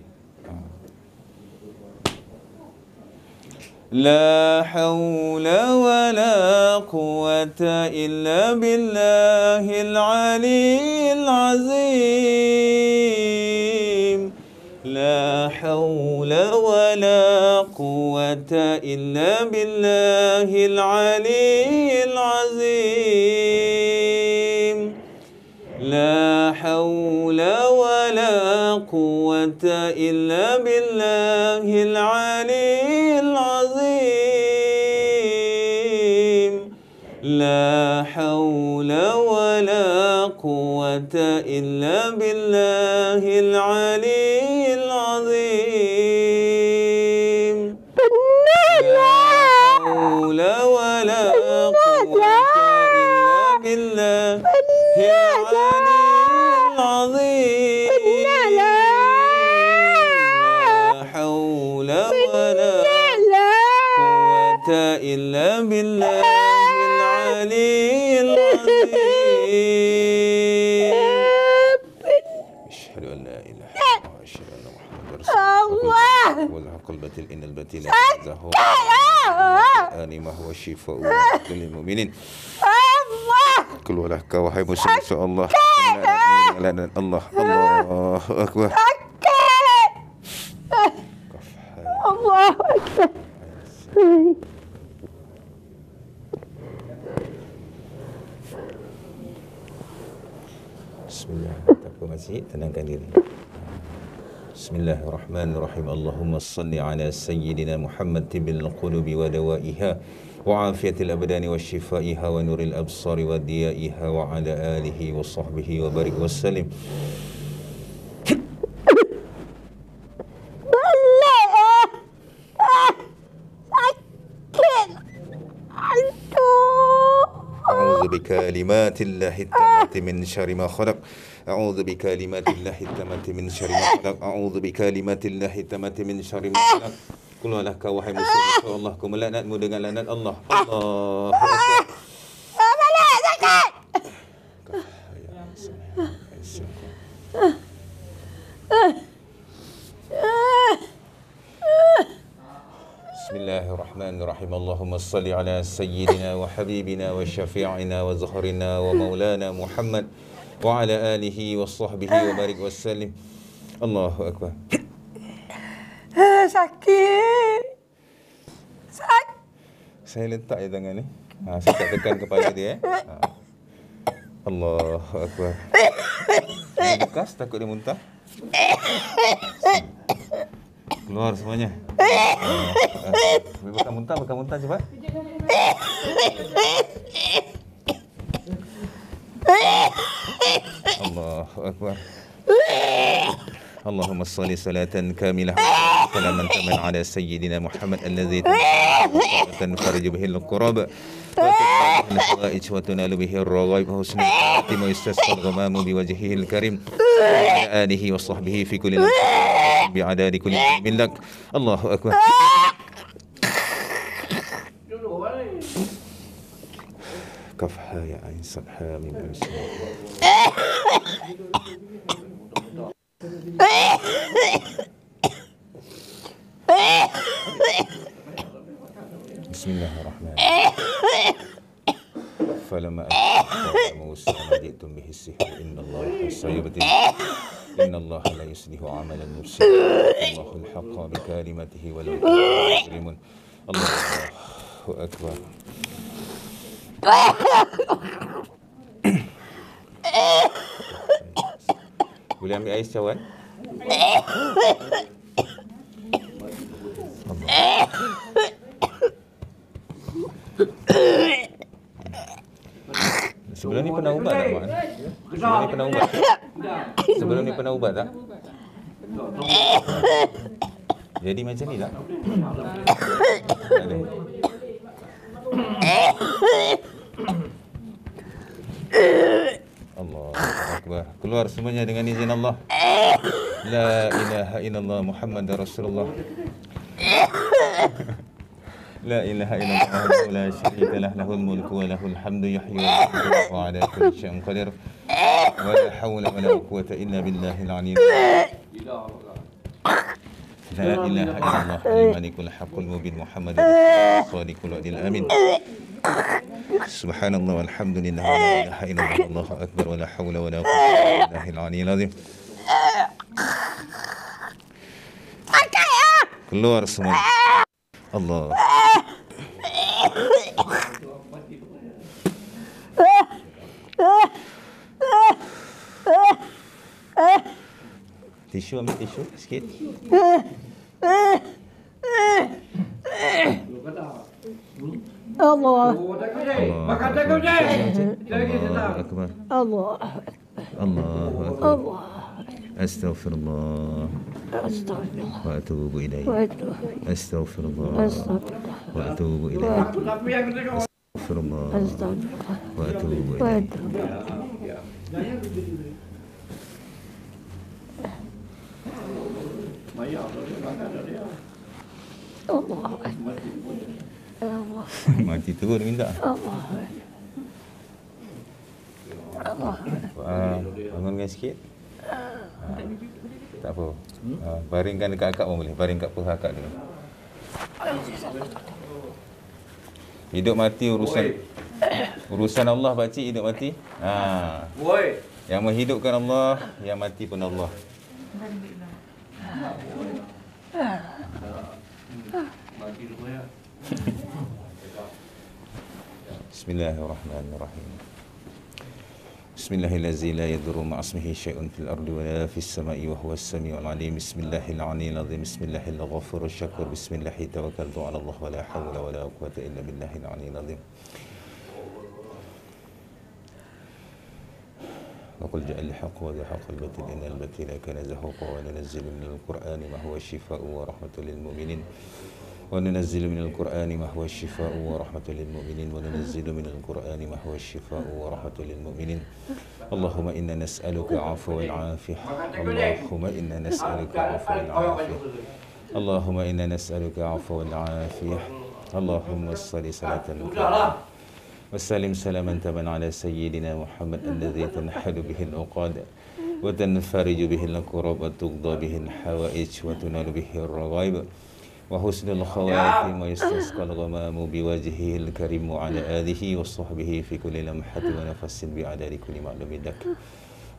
La hawla wa la quwwata illa billahil aliyyil azim. La hawla wa la quwwata illa billahil aliyyil azim. La hawla wa la quwwata illa billahil aliyyil azim. La hawla wa la quwwata illa billahil aliyyil azim. La hawla wa la quwwata illa billahil إلا بالله العلي العظيم. أشهد أن لا إله إلا الله وأشهد أن محمدا رسول الله. والحق الباطل إن الباطل زهور الآن ما هو الشفاء للمؤمنين. Keluarlah kau wahai musuh Allah. Allah Allah Akbar. Allah Akbar. Bismillah. Tak apa masjid, tenangkan diri. Bismillahirrahmanirrahim. Allahumma salli ala sayyidina Muhammad tibbil qulubi wa dawaiha wa afiyatil abdani wa shifaiha wa nuril absari wa diyaiha wa ala alihi wa sahbihi wa barik wa sallim. بكلمات الله التامة من شر ما خلق. أعوذ بكلمات الله التامة من شر ما خلق. أعوذ بكلمات الله التامة من شر ما خلق. Keluarlah kau wahai musuh Allah, ku melaknatmu dengan laknat Allah. Allah Akbar. Balik sakit. Bismillahirrahmanirrahim. Allahumma salli ala sayyidina wa habibina wa syafi'ina wa zahrina wa maulana Muhammad wa ala alihi wa sahbihi wa barik wa sallim. Allahu Akbar. Sakit. Saya letak je tangan ni. Saya tak tekan kepala dia. Allahu Akbar. Dia bekas, takut dia muntah. Keluar semuanya. Bekas muntah cepat. Allahu Akbar. Allahumma salli salatan kamilah wa salaman taman ala sayyidina Muhammad alladhi tanfariju bihil qurab wa tuqbal al-hawaij wa tunalu bihir raghaib wa husnul khatimah wa yastasqal ghamamu biwajhihil karim wa ala alihi wa sahbihi fi kulli lamhatin bi'adadi kulli min lak. Allahu Akbar. Kafha ya ain sabha min Bismillahirrahmanirrahim. Falamma ataqamu Musa ma ji'tum bihi as-sihr inna Allaha sayubtil inna Allaha la yuslihu 'amalan mufsidin Allahu al-haqqa bi kalimatihi wa la yuslimun. Allahu Akbar. Boleh ambil air cawan? Sebelum ni pernah ubat tak, Mak? Sebelum ni pernah ubat tak? Jadi macam ni tak? Ada. Allahu Akbar. Keluar semuanya dengan izin Allah. La ilaha illallah Muhammadar Rasulullah. لا إله إلا الله وحده لا شريك له له الملك وله الحمد يحيي ويميت وعلى كل شيء قدير ولا حول ولا قوة إلا بالله العلي لا إله إلا الله الملك الحق المبين محمد الصادق الوعد الأمين سبحان الله والحمد لله لا إله إلا الله الله أكبر ولا حول ولا قوة إلا بالله العلي العظيم. Keluar semua. Allah. Tisu, ambil tisu sikit. Allah. Makan tak kucing. Lagi sedap. Akbar. Allah. Allahu Akbar. Astaghfirullah. Astagfirullah. Wa atubu ilaih. Astagfirullah. Astaghfirullah. Astagfirullah. Wa atubu ilaih. Tapi yang kita kau. Astaghfirullah. Astagfirullah. Wa atubu ilaih. Allah. Allah. Mati turun minta. Allah. Bangunkan sikit. Tak apa. Baringkan dekat akak pun boleh. Baring kat paha akak dulu. Hidup mati urusan Allah pakcik, hidup mati. Woi. Yang menghidupkan Allah, yang mati pun Allah. Bismillahirrahmanirrahim. Bismillahirrahmanirrahim. La yadurru ma'asmihi syai'un fil ardi wa la fis sama'i wa huwas sami'ul 'alim. Bismillahirrahmanirrahim. Bismillahirrahmanirrahim. Syakur. Bismillahi tawakkaltu 'ala Allah wa la hawla wa la quwwata illa billahil 'aliyyil 'azim. وقل جاء الحق وزهق الباطل إن الباطل كان زهوقا وننزل من القرآن ما هو شفاء ورحمة للمؤمنين وننزل من القرآن ما هو شفاء ورحمة للمؤمنين وننزل من القرآن ما هو شفاء ورحمة للمؤمنين اللهم إنا نسألك عفو والعافية اللهم إنا نسألك عفو والعافية اللهم إنا نسألك عفو والعافية اللهم صل صلاة وسلم سلاما تبا على سيدنا محمد الذي تنحل به العقاد وتنفرج به الكرب وتقضى به الحوائج وتنال به الرغائب وحسن الخواتم ويستسقى الغمام بوجهه الكريم وعلى آله وصحبه في كل لمحة ونفس بعدد كل معلوم لك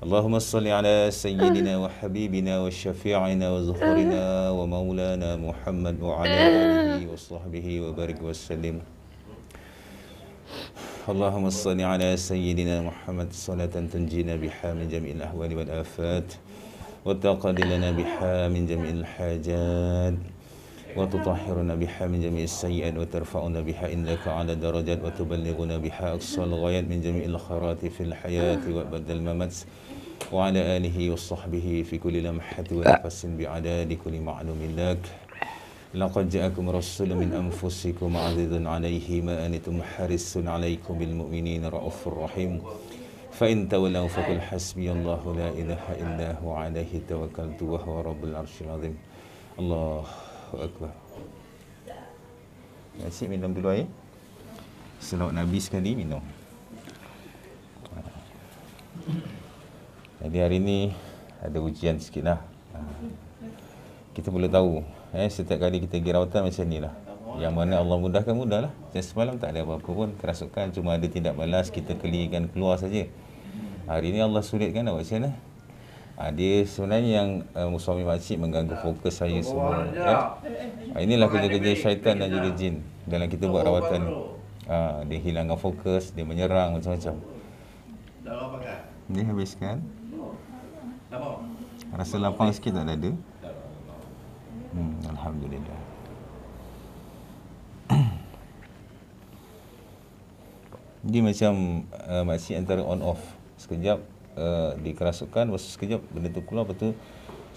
اللهم صل على سيدنا وحبيبنا وشفيعنا وظهورنا ومولانا محمد وعلى آله وصحبه وبارك وسلم اللهم صل على سيدنا محمد صلاة تنجينا بها من جميع الأهوال والآفات وتقضي لنا بها من جميع الحاجات وتطهرنا بها من جميع السيئات وترفعنا بها إنك على درجات وتبلغنا بها أقصى الغايات من جميع الخيرات في الحياة وبعد الممات وعلى آله وصحبه في كل لمحة ونفس بعدد كل معلوم لك لقد جاءكم رسول من أنفسكم عزيز عليه ما أنتم حريص عليكم بالمؤمنين رؤوف رحيم فإن تولوا فقل حسبي الله لا إله إلا هو عليه توكلت وهو رب العرش العظيم الله أكبر. Asyik minum dulu air. Selawat Nabi sekali minum. Jadi hari ni ada ujian sikit lah. Kita boleh tahu setiap kali kita pergi rawatan macam ni lah. Yang mana Allah mudahkan, mudah lah. Macam semalam tak ada apa-apa pun, kerasukan cuma ada tindak balas, kita kelirkan keluar saja. Hari ni Allah sulitkan, nak buat macam mana? Dia sebenarnya yang suami makcik mengganggu fokus saya semua. Inilah kerja-kerja syaitan dan juga jin dalam kita buat rawatan. Dia hilangkan fokus, dia menyerang macam-macam. Dia habiskan. Rasa lapang sikit tak ada? Alhamdulillah. Dia macam makcik antara on off. Sekejap dikerasukan, lepas sekejap benda tu keluar, lepas tu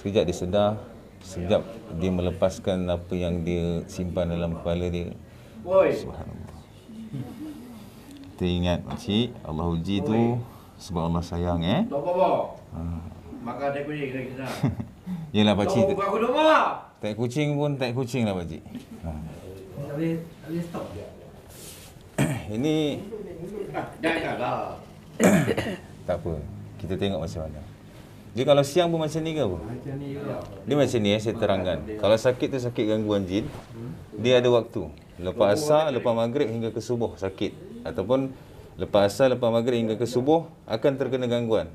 sekejap dia sedar, sekejap dia melepaskan apa yang dia simpan dalam kepala dia. Subhanallah. Kita ingat makcik, Allah uji tu sebab Allah sayang Tak apa. Makan tak kucing lagi sana. Yelah pakcik, Aku rumah. tak kucing pun tak kucing lah pakcik. boleh stop. Ini Janganlah. tak apa. Kita tengok macam mana. Jadi kalau siang pun macam ni ke apa? Macam ni juga. Dia macam ni saya terangkan. Kalau sakit tu sakit gangguan jin, dia ada waktu. Lepas asar, lepas maghrib hingga ke subuh sakit. Ataupun lepas asar, lepas maghrib hingga ke subuh akan terkena gangguan.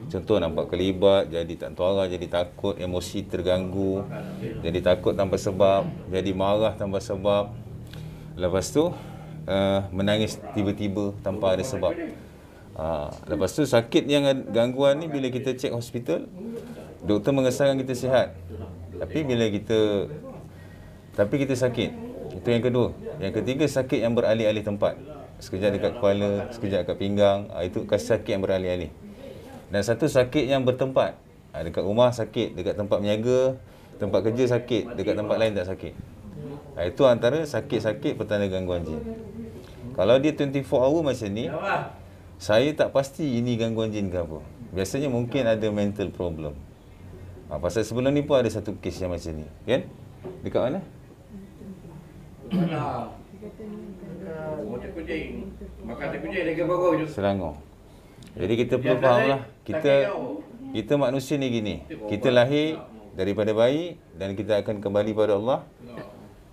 Contoh nampak kelibat, jadi tak tuara, jadi takut, emosi terganggu, jadi takut tanpa sebab, jadi marah tanpa sebab. Lepas tu menangis tiba-tiba tanpa ada sebab. Lepas tu sakit yang gangguan ni bila kita cek hospital, doktor mengesahkan kita sihat. Tapi bila kita sakit. Itu yang kedua. Yang ketiga sakit yang beralih-alih tempat. Sekejap dekat kepala, sekejap dekat pinggang, itu sakit yang beralih-alih. Dan satu sakit yang bertempat. Dekat rumah sakit, dekat tempat berniaga, tempat kerja sakit, dekat tempat lain tak sakit. Itu antara sakit-sakit petanda gangguan jin. Kalau dia 24 hour macam ni, saya tak pasti ini gangguan jin ke apa. Biasanya mungkin ada mental problem. Pasal sebelum ni pun ada satu kes yang macam ni. Kan? Dekat mana? Mana? Macam kucing. Makan tak kucing lagi bagus je. Selangor. Jadi kita perlu fahamlah, kita manusia ni gini. Kita lahir daripada bayi dan kita akan kembali pada Allah.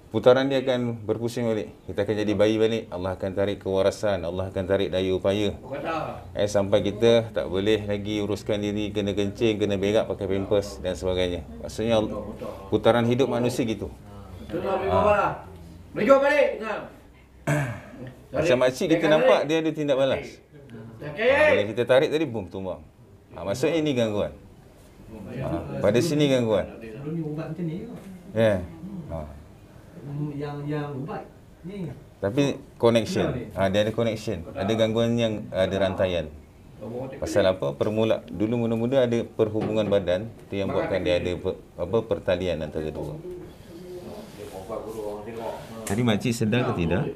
Putaran dia akan berpusing balik. Kita akan jadi bayi balik. Allah akan tarik kewarasan, Allah akan tarik daya upaya. Sampai kita tak boleh lagi uruskan diri, kena kencing, kena berak pakai pampers dan sebagainya. Maksudnya putaran hidup manusia gitu. Menjauh balik. Macam makcik kita nampak dia ada tindak balas. Bila kita tarik tadi, boom, tumbang. Maksudnya ini gangguan. Pada sini gangguan. Sebelum ni ubat macam ni. Ya. Yang ubat ni. Tapi connection. Dia ada connection. Ada gangguan yang ada rantaian. Pasal apa? Dulu mula-mula ada perhubungan badan, itu yang buatkan dia ada pertalian antara dua. Tadi makcik sedar ke tidak?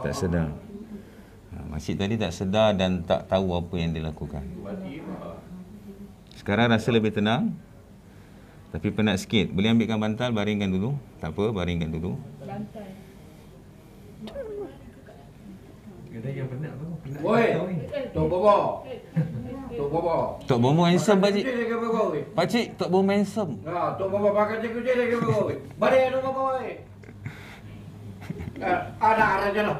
Tak sedar. Makcik tadi tak sedar dan tak tahu apa yang dia lakukan. Sekarang rasa lebih tenang. Tapi penat sikit. Boleh ambilkan bantal, baringkan dulu. Tak apa, baringkan dulu. Bantal. Ada yang penat tu. Woi, Tok Bobo. Tok Bobo. Tok Bobo handsome pakcik. Kucing lagi bagus. Pakcik, Tok Bobo handsome. Tok Bobo makan kucing lagi bagus. Balik Tok Bobo. Ada arah je lah.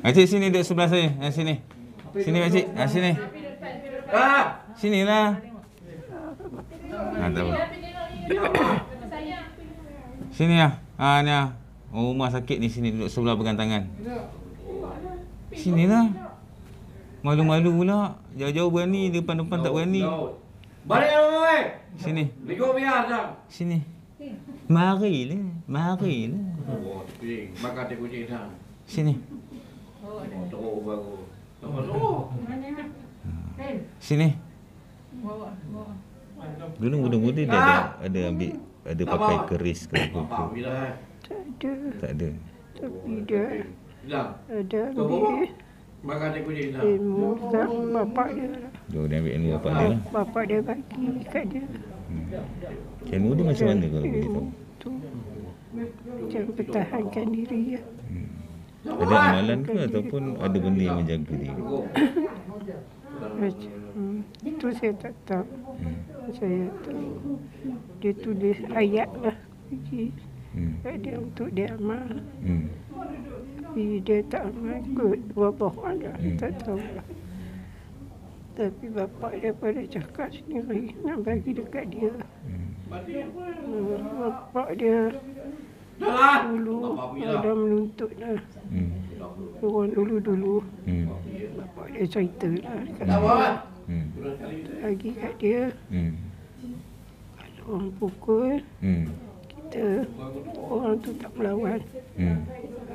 Pakcik sini duduk sebelah saya. Sini. Sini pakcik. Sini. Sinilah. Tak apa. Sini lah. Ni lah. Rumah sakit ni sini duduk sebelah pegang tangan. Sinilah. Malu-malu pula. Jauh-jauh berani, depan-depan tak berani. Balik lah, Sini. Lego biar dah. Sini. Marilah. Marilah. Kucing, makan kucing dah. Sini. Tok bagus. Sini. Dulu muda-muda dia ada ambil, ada pakai keris ke apa. Tak ada. Tapi dia ada Tok Bobo. ambil Makan kucing dah. ilmu sama bapak dia lah. Dia ambil ilmu bapak dia lah. Bapak dia bagi kat dia. Ilmu dia macam mana kalau boleh tahu? Tu macam pertahankan diri ya. Ada amalan ke ataupun ada benda yang menjaga dia? Macam itu saya tak tahu. Saya tahu dia tulis ayat lah kat dia untuk dia amal. Tapi dia tak amal kot. Wabahan lah. Tak tahu lah. Tapi bapak dia pada cakap sendiri nak bagi dekat dia. Bapak dia dulu ada menuntut lah. Orang dulu-dulu bapak dia cerita lah kat dia. Bagi kat dia. Kalau orang pukul, kita orang tu tak melawan.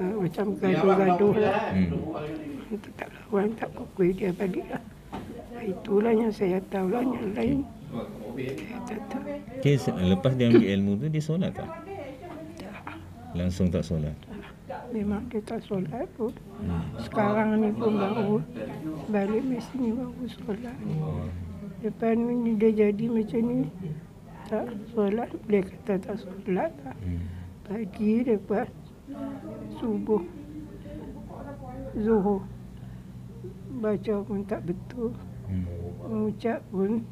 Macam gaduh-gaduh lah. Itu tak lawan, tak pukul dia balik lah. Itulah yang saya tahu lah, yang lain saya tak tahu. Okay, lepas dia ambil ilmu tu, dia solat tak? Langsung tak solat? Memang dia tak solat pun. Sekarang ni pun baru balik mesin ni baru solat. Lepas ni dia jadi macam ni, tak solat, boleh kata tak solat lah. Pagi lepas subuh, zuhur, baca pun tak betul. Mengucap pun,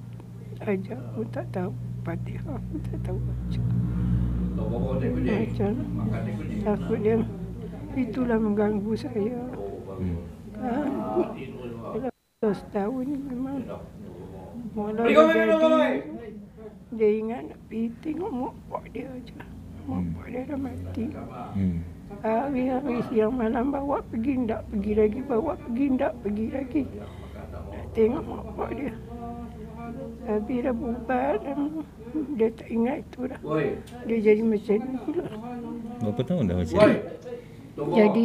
ajak pun tak tahu. Fatihah pun tak tahu baca. Macam takut dia. Itulah mengganggu saya. Kalau setahun ni memang mula jadi dia ingat nak pergi tengok mak pak dia aja. Mak pak dia dah mati. Hari-hari siang malam bawa pergi, tak pergi lagi, bawa pergi, tak pergi lagi. Nak tengok mak pak dia. Tapi dah berubat, dia tak ingat itu dah. Dia jadi macam ni lah. Berapa tahun dah macam ni? Jadi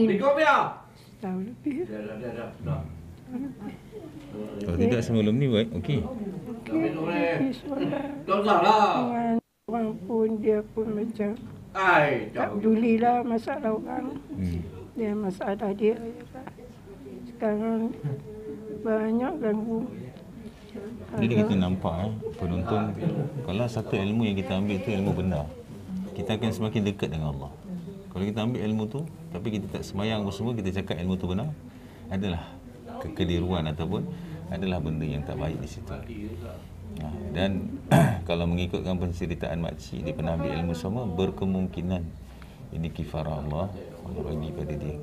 tahun lebih. Kalau tidak sebelum ni baik, okey. Pergi solat. Dengan orang pun, dia pun macam tak pedulilah masalah orang. Dia masalah dia. Sekarang banyak ganggu. Jadi kita nampak penonton, kalau satu ilmu yang kita ambil tu ilmu benar, kita akan semakin dekat dengan Allah. Kalau kita ambil ilmu tu tapi kita tak semayang semua, kita cakap ilmu tu benar, adalah kekeliruan ataupun adalah benda yang tak baik di situ. Dan kalau mengikutkan penceritaan makcik, dia pernah ambil ilmu sama, berkemungkinan ini kifarah Allah bagi pada dia.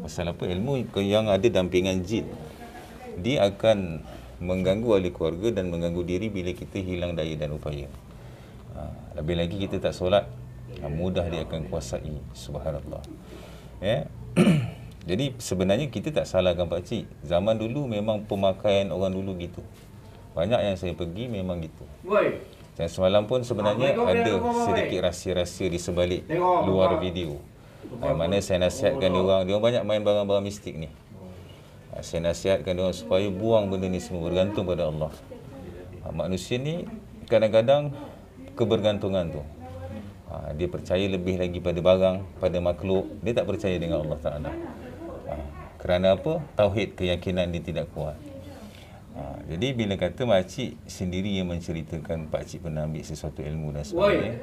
Pasal apa? Ilmu yang ada dampingan jin, dia akan mengganggu ahli keluarga dan mengganggu diri bila kita hilang daya dan upaya. Lebih lagi kita tak solat, mudah dia akan kuasai. Subhanallah. Jadi sebenarnya kita tak salahkan pakcik. Zaman dulu memang pemakaian orang dulu gitu. Banyak yang saya pergi memang gitu. Dan semalam pun sebenarnya ada sedikit rahsia-rahsia di sebalik luar video. Mana saya nasihatkan dia orang banyak main barang-barang mistik ni. Saya nasihatkan dia orang supaya buang benda ni semua, bergantung pada Allah. Manusia ni kadang-kadang kebergantungan tu, dia percaya lebih lagi pada barang, pada makhluk. Dia tak percaya dengan Allah Ta'ala. Kerana apa? Tauhid, keyakinan dia tidak kuat. Jadi bila kata makcik sendiri yang menceritakan pakcik pernah ambil sesuatu ilmu dan sebagainya,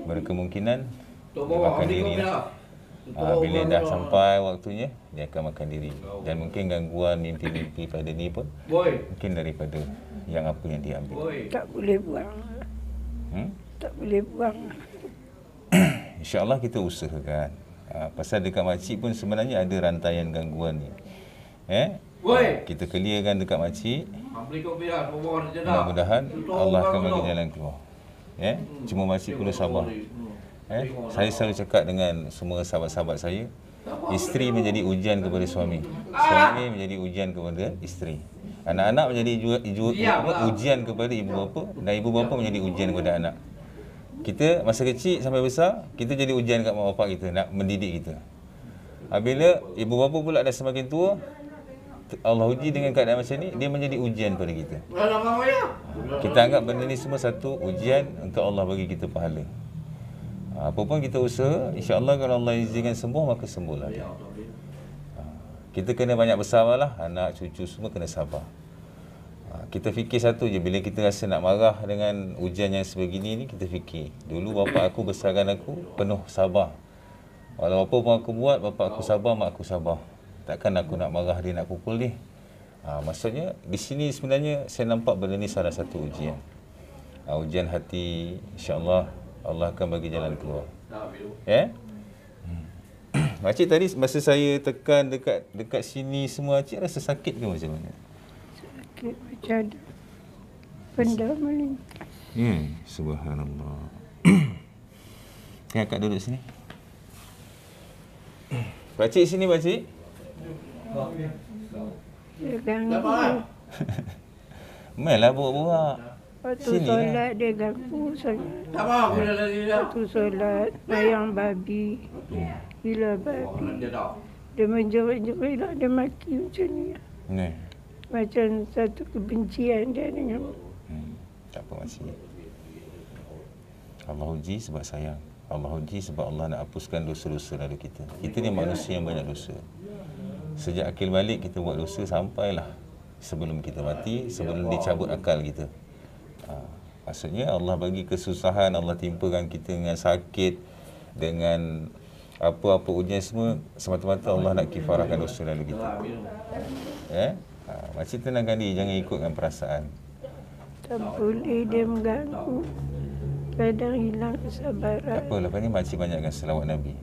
berkemungkinan dia makan diri lah. Bila dah sampai waktunya, dia akan makan diri. Dan mungkin gangguan mimpi-mimpi pada ni pun mungkin daripada yang apa yang dia ambil. Tak boleh buang. Tak boleh buang. InsyaAllah kita usahakan. Pasal dekat makcik pun sebenarnya ada rantaian gangguan ni. Kita clearkan dekat makcik. Mudah-mudahan Allah akan bagi jalan keluar. Cuma makcik perlu sabar. Saya selalu cakap dengan semua sahabat-sahabat saya, isteri menjadi ujian kepada suami, suami menjadi ujian kepada isteri, anak-anak menjadi ujian kepada ibu bapa, dan ibu bapa menjadi ujian kepada anak. Kita masa kecil sampai besar, kita jadi ujian kat mak bapak kita nak mendidik kita. Bila ibu bapa pula dah semakin tua, Allah uji dengan keadaan macam ni, dia menjadi ujian pada kita. Kita anggap benda ni semua satu ujian untuk Allah bagi kita pahala. Apa pun kita usaha, insya-Allah kalau Allah izinkan sembuh, maka sembuhlah dia. Kita kena banyak bersabarlah, anak cucu semua kena sabar. Kita fikir satu je, bila kita rasa nak marah dengan ujian yang sebegini ni, kita fikir, dulu bapa aku besarkan aku penuh sabar. Walau apa pun aku buat, bapa aku sabar, mak aku sabar. Takkan aku nak marah dia, nak pukul dia. Maksudnya di sini sebenarnya saya nampak benda ni salah satu ujian. Ujian hati, insya-Allah Allah akan bagi jalan keluar. Makcik tadi masa saya tekan dekat sini semua, cik rasa sakit ke macam mana? Sakit macam ada benda melintas. Subhanallah. Akak duduk sini. Pakcik sini, pakcik. Dia ganggu. Mainlah borak-borak. Waktu solat dia ganggu sangat. Waktu solat mayang babi, gila babi. Dia menjerit-jerit lah, dia maki macam ni. Macam satu kebencian dia dengan. Tak apa makcik. Allah uji sebab sayang. Allah uji sebab Allah nak hapuskan dosa-dosa lalu kita. Kita ni manusia yang banyak dosa. Sejak akil balik kita buat dosa sampailah sebelum kita mati, sebelum dicabut akal kita. Maksudnya Allah bagi kesusahan, Allah timpakan kita dengan sakit, dengan apa-apa ujian semua, semata-mata Allah nak kifarahkan dosa lalu kita. Macam tenangkan diri, jangan ikutkan perasaan. Tak boleh dia mengganggu. Kadang hilang kesabaran. Tak apa, lepas ni makcik banyakkan selawat Nabi.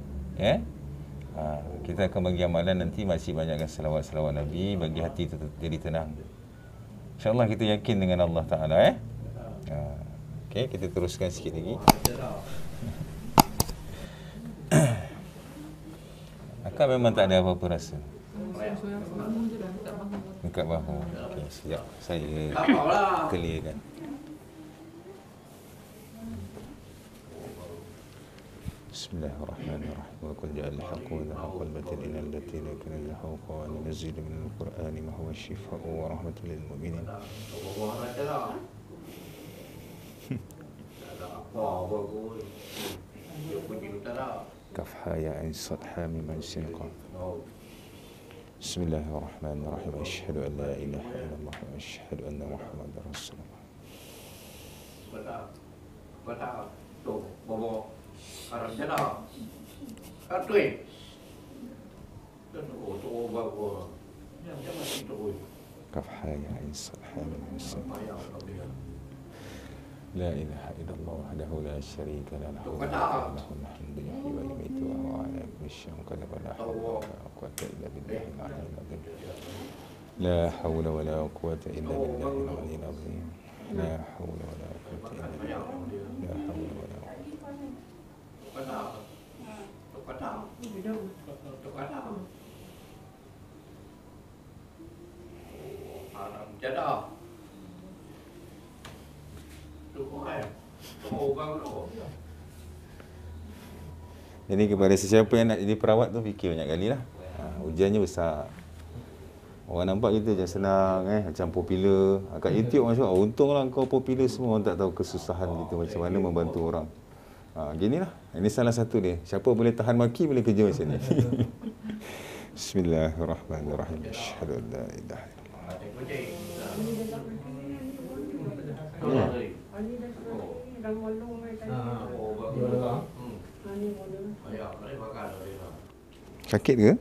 Kita akan bagi amalan nanti, makcik banyakkan selawat-selawat Nabi, bagi hati jadi tenang. InsyaAllah kita yakin dengan Allah Ta'ala. Okey, kita teruskan sikit lagi. Akak memang tak ada apa-apa rasa. Dekat bahu. Okey, sekejap saya clearkan. Bismillahirrahmanirrahim. Wa qul ja'al haqqu wa haqqal batil innal batil kana zahuqa wa nunzilu minal qur'ani ma huwa shifaa'un wa rahmatun lil mu'minin. Kaf ha ya ain sad ha mim sin qaf. Bismillahirrahmanirrahim. Asyhadu an la ilaha illallah wa asyhadu anna Muhammadar Rasulullah. Kaf ha ya ain sad ha mim sin qaf. لا إله إلا الله وحده لا شريك له له الحمد يحيي ويميت وهو على كل شيء قدير ولا حول ولا قوة إلا بالله العلي العظيم. لا حول ولا قوة إلا بالله العلي العظيم. لا حول ولا قوة إلا بالله. لا حول ولا قوة. Jadi kepada sesiapa yang nak jadi perawat tu fikir banyak kali lah. Ujiannya besar. Orang nampak kita macam senang macam popular. Kat YouTube macam untunglah kau popular, semua orang tak tahu kesusahan kita macam mana membantu orang. Ginilah. Ini salah satu dia. Siapa boleh tahan maki boleh kerja macam ni. Bismillahirrahmanirrahim. Asyhadu an la ilaha illallah. Sakit ke?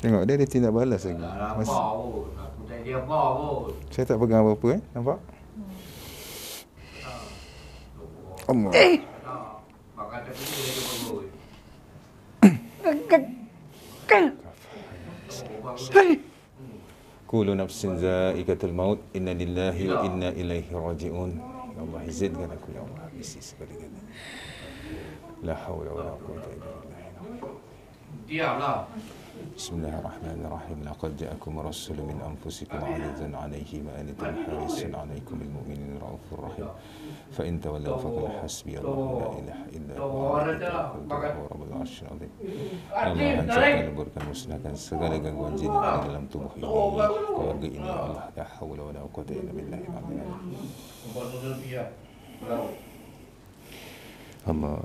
Tengok dia tidak balas lagi. Saya tak pegang apa-apa nampak? Allah. Kullu nafsin za'iqatul maut, inna lillahi wa inna ilaihi raji'un. Ya Allah, izidkan aku ya Allah, isi sebaliknya. La hawla wa la quwwata illa billah. Diamlah. Bismillahirrahmanirrahim. Laqad ja'akum rasulun min anfusikum 'azizun 'alaihi ma antum harisun 'alaikum bil mu'minina raufur rahim. Fa in tawallaw faqul hasbiyallahu la ilaha illa huwa rabbul arsyil 'azim. Allah hancurkan, leburkan, musnahkan segala gangguan jin yang ada dalam tubuh ini, keluarga ini ya Allah. La haula wa la quwwata illa billahi al-'aliyyil 'azim. Allah.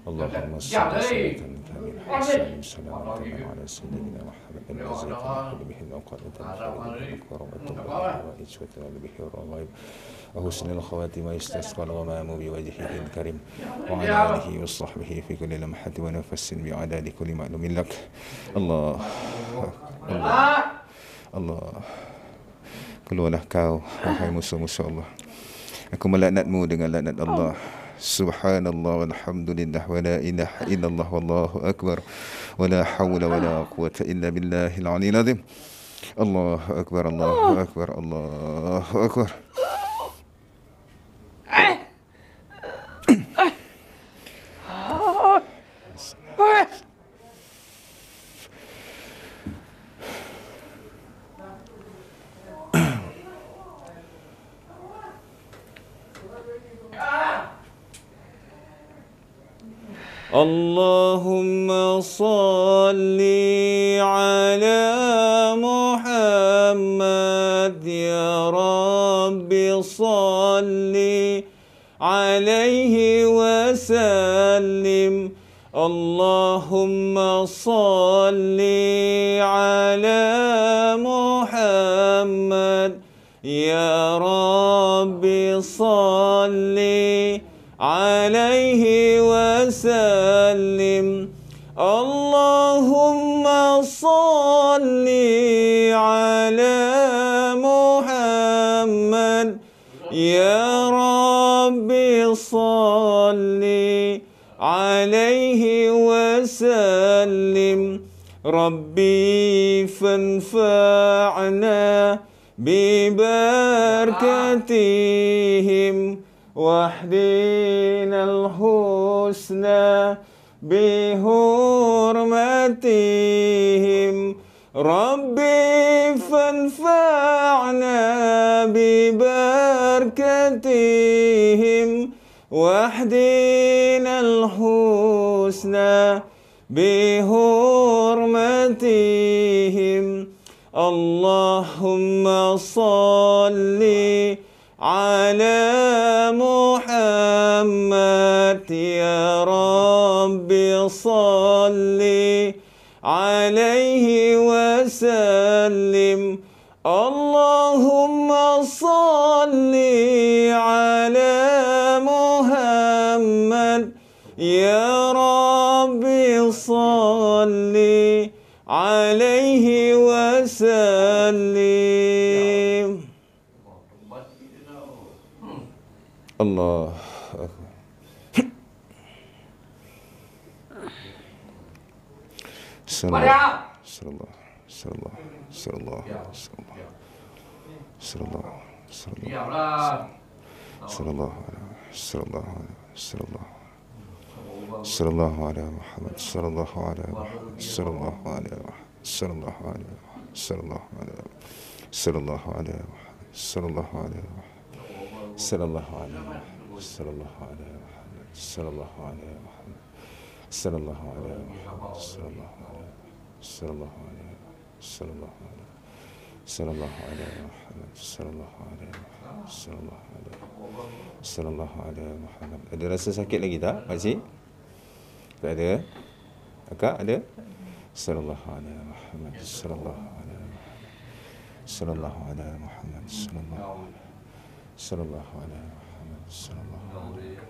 Allahumma salli ala sayyidina ala sayyidina Muhammad al-Azizah bihi al-qadata al-qurbatun wa iswatun bihi al-ghaib wa husnul khawatim wa istasqal ghamamu bi wajhihi al-karim wa ala alihi wa sahbihi fi kulli lamhati wa nafsin bi adadi kulli ma'lumin lak. Allah. Keluarlah kau wahai musuh-musuh Allah. Aku melaknatmu dengan laknat Allah. Subhanallah walhamdulillah wa la ilaha illallah wallahu akbar wa la hawla wa la quwwata illa billahil aliyyil azim. Allahu akbar, Allahu akbar, Allahu akbar. Allahumma salli ala Muhammad ya Rabbi salli alaihi wa sallim. Allahumma salli ala Muhammad. Ya Rabbi salli alaihi wasallim. Allahumma salli ala Muhammad. Ya Rabbi salli alaihi wasallim. Rabbi fanfa'na bibarakatihim wahdina al-husna bihurmatihim. Rabbi fanfa'na bibarakatihim wahdina al-husna bihurmatihim. Allahumma salli ala Muhammad. Ya Rabbi salli alaihi wasallim. Allahumma salli ala Muhammad. Ya Rabbi salli alaihi wasallim. Allah Akbar. Sallallahu alaihi Muhammad. Sallallahu alaihi Muhammad. Sallallahu alaihi Muhammad. Sallallahu alaihi Muhammad. Sallallahu alaihi Muhammad. Sallallahu alaihi Muhammad. Sallallahu alaihi Muhammad. Sallallahu alaihi Muhammad. Sallallahu alaihi Muhammad. Sallallahu alaihi Muhammad. Sallallahu alaihi Muhammad. Sallallahu alaihi Sallallahu alaihi Sallallahu alaihi Sallallahu alaihi Muhammad. Sallallahu alaihi Muhammad. Sallallahu alaihi Sallallahu alaihi Muhammad. Ada rasa sakit lagi tak, Pakcik? Tak ada? Akak ada? Sallallahu alaihi Muhammad. Sallallahu alaihi Muhammad. Sallallahu alaihi Muhammad. Sallallahu alaihi Muhammad. Sallallahu alaihi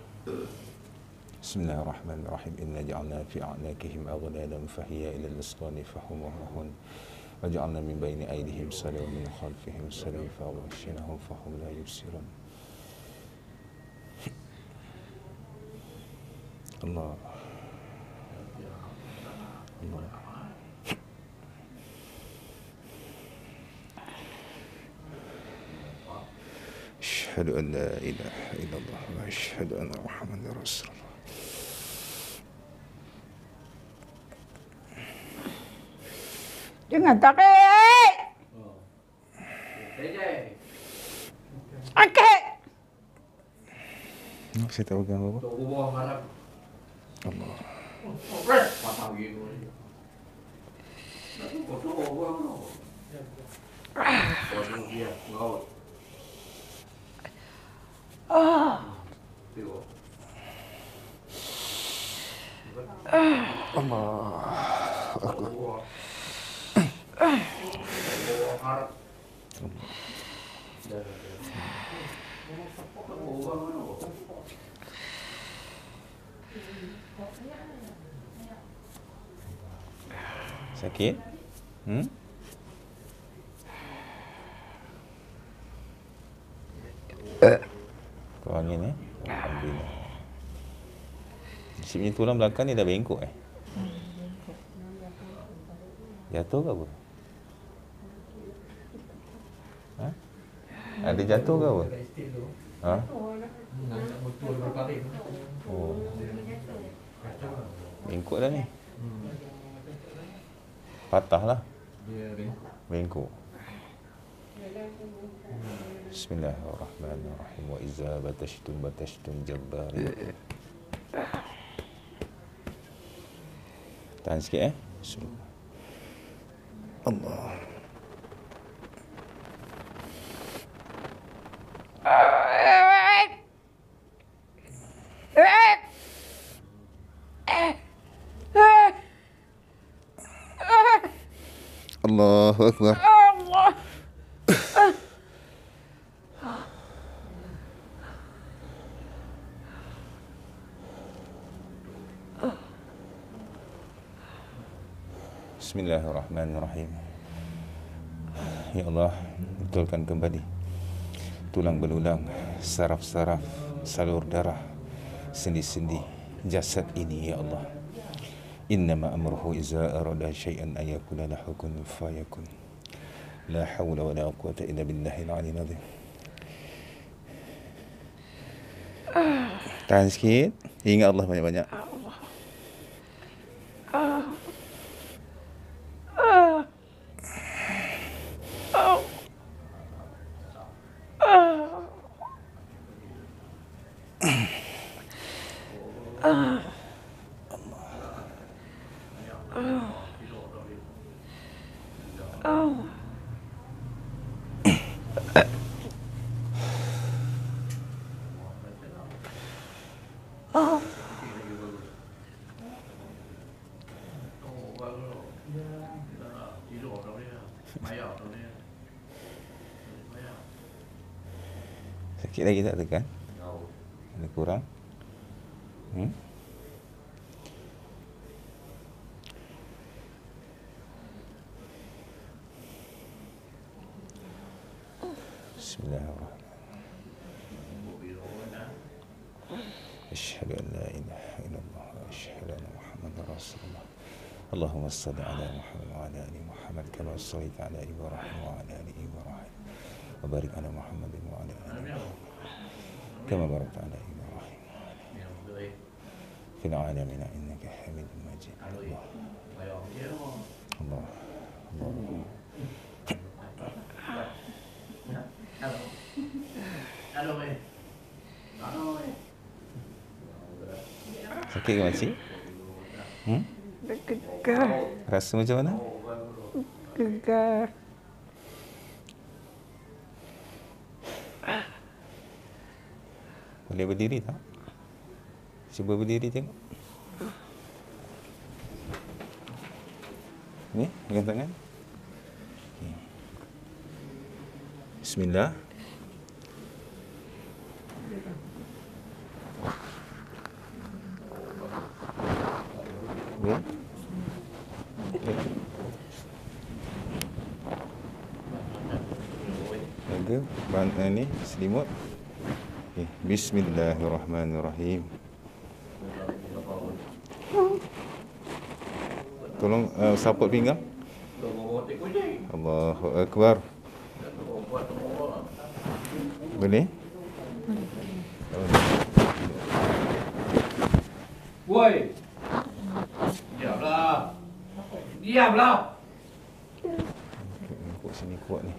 Bismillahirrahmanirrahim. Inna ja'alna fi a'naqihim aghlalan fahiya ila al-asqani fahum mahun. Waj'alna min bayni aydihim salan wa min khalfihim salan faghshaynahum fahum la yubsirun. Allah. Allah. Asyhadu an la ilaha illallah wa asyhadu anna Muhammadar Rasulullah. Jangan tarik. Akak. Saya tak pegang apa-apa. Allah. Sakit? Kau angin Alhamdulillah. Sip ni tulang belakang ni dah bengkok Jatuh ke apa? Ha? Ada jatuh ke apa? Ha? Oh. Bengkok dah ni. Patah lah. Bengkok. Bismillahirrahmanirrahim. Wa iza batashtum jabbari. Tahan sikit Allah. Allahu Akbar. Allah. Bismillahirrahmanirrahim. Ya Allah, betulkan kembali tulang belulang, saraf-saraf, salur darah, sendi-sendi jasad ini, ya Allah. Innama amruhu iza arada syai'an ayakuna lahu kun fayakun. La hawla wa la quwwata illa billahil aliyyil azim. Tahan sikit. Ingat Allah banyak-banyak. Sakit lagi tak tekan? Ada kurang? Bismillahirrahmanirrahim. Asyhadu an la ilaha illallah wa asyhadu anna Muhammadar Rasulullah. Allahumma shalli ala Muhammad wa ala ali Muhammad kama shallaita ala Ibrahim wa ala ali Ibrahim. Wa barik ala Muhammad wa ala ali Muhammad kama barakta ala Ibrahim fil alamin innaka Hamidum Majid. Allah. Allah. Sakit ke makcik? Gegar. Rasa macam mana? Gegar. Boleh berdiri tak? Cuba berdiri tengok. Ni, pegang tangan. Okay. Bismillah. Okay. Jaga bantal ni selimut. Okay. Bismillahirrahmanirrahim. Tolong support pinggang. Allahu Akbar. Boleh? Woi. Diamlah. Diamlah. Kok sini kuat ni.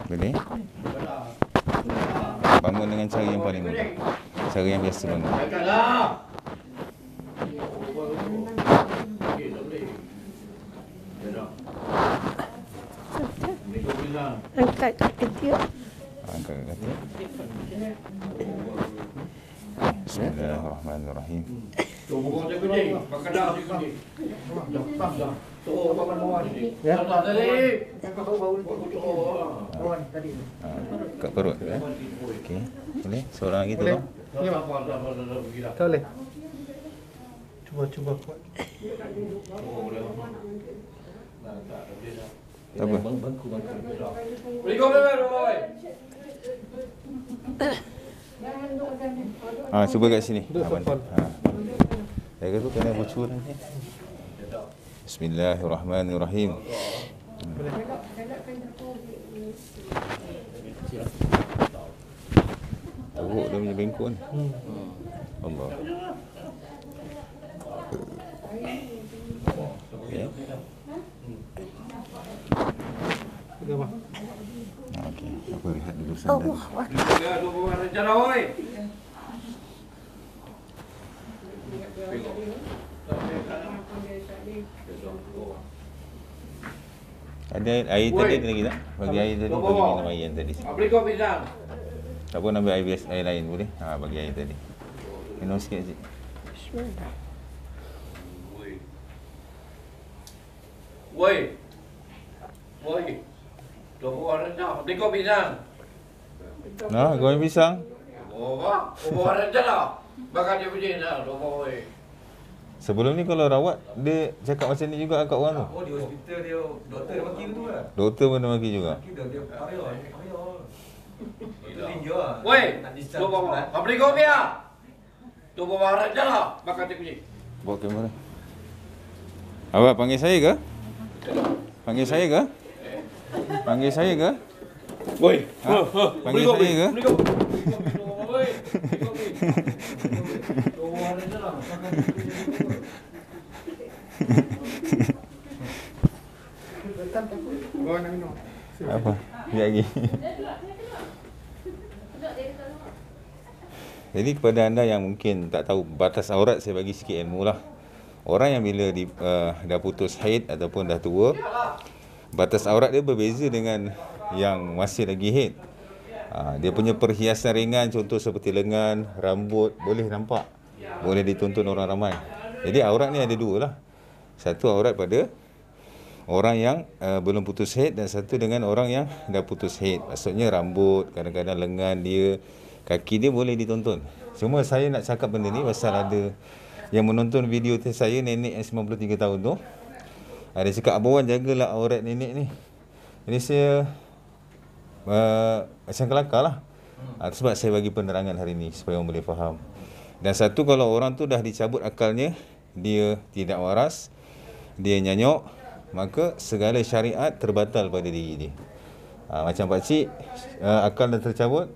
Boleh? Bangun dengan cara yang paling mudah. Cara yang biasa bangun. Angkatlah. Angkat kaki dia. Angkat kaki. Bismillahirrahmanirrahim. Tunggu dia kucing. Pakai dah dia kucing. Dah. Tu papan bawah ni. Ya. Dah tadi. Kat perut tu Okey. Boleh? Seorang lagi tolong. Ya, apa dah pergi dah. Tak boleh. Cuba kuat. Tak apa. Beri kau bebek, boy. Cuba kat sini. Bantu. Jaga tu kena bocor nanti. Bismillahirrahmanirrahim. Teruk dia punya bengkok ni. Allah. Okay. Okey, apa rehat dulu sandal. Ya, tu bukan rencana, boy. Ada air tadi ada lagi tak? Bagi air tadi, bagi minum air yang tadi. Beri kau pisang. Tak pun ambil air lain boleh? Bagi air tadi. Minum sikit cik. Bismillah. Woi. Woi. Tuh orang dah. Beli kopi pisang. Nah, goreng pisang. Oh, orang dah lah. Bakal dia punya dah. Woi. Sebelum ni kalau rawat, dia cakap macam ni juga kat orang tu. Oh, di hospital dia, doktor dia maki tu lah. Doktor pun dia maki juga. Maki dia payah. Itu tinjau lah. Woi. Nak Tuh discharge bawa. sebulan. Kau beli kopi ah. Tuh bawa orang dah lah. Bakal dia punya. Bawa kamera. Awak panggil saya ke? Panggil saya ke? Panggil saya ke? Woi. Ha? Panggil saya ke? Beli kopi. Woi. Beli kopi. Tuh orang dah lah. Bakal dia punya. Apa? Biar lagi. Jadi kepada anda yang mungkin tak tahu batas aurat, saya bagi sikit ilmu lah. Orang yang bila dah putus haid ataupun dah tua, batas aurat dia berbeza dengan yang masih lagi haid. Dia punya perhiasan ringan, contoh seperti lengan, rambut, boleh nampak, boleh ditonton orang ramai. Jadi aurat ni ada dua lah. Satu aurat pada orang yang belum putus haid, dan satu dengan orang yang dah putus haid. Maksudnya rambut, kadang-kadang lengan dia, kaki dia boleh ditonton. Cuma saya nak cakap benda ni pasal ada yang menonton video saya, nenek yang 93 tahun tu. Ada cakap, Abang Wan jagalah aurat nenek ni. Jadi saya macam kelakar lah. Sebab saya bagi penerangan hari ni supaya orang boleh faham. Dan satu, kalau orang tu dah dicabut akalnya, dia tidak waras, dia nyanyok, maka segala syariat terbatal pada diri dia. Macam pakcik, akal dah tercabut,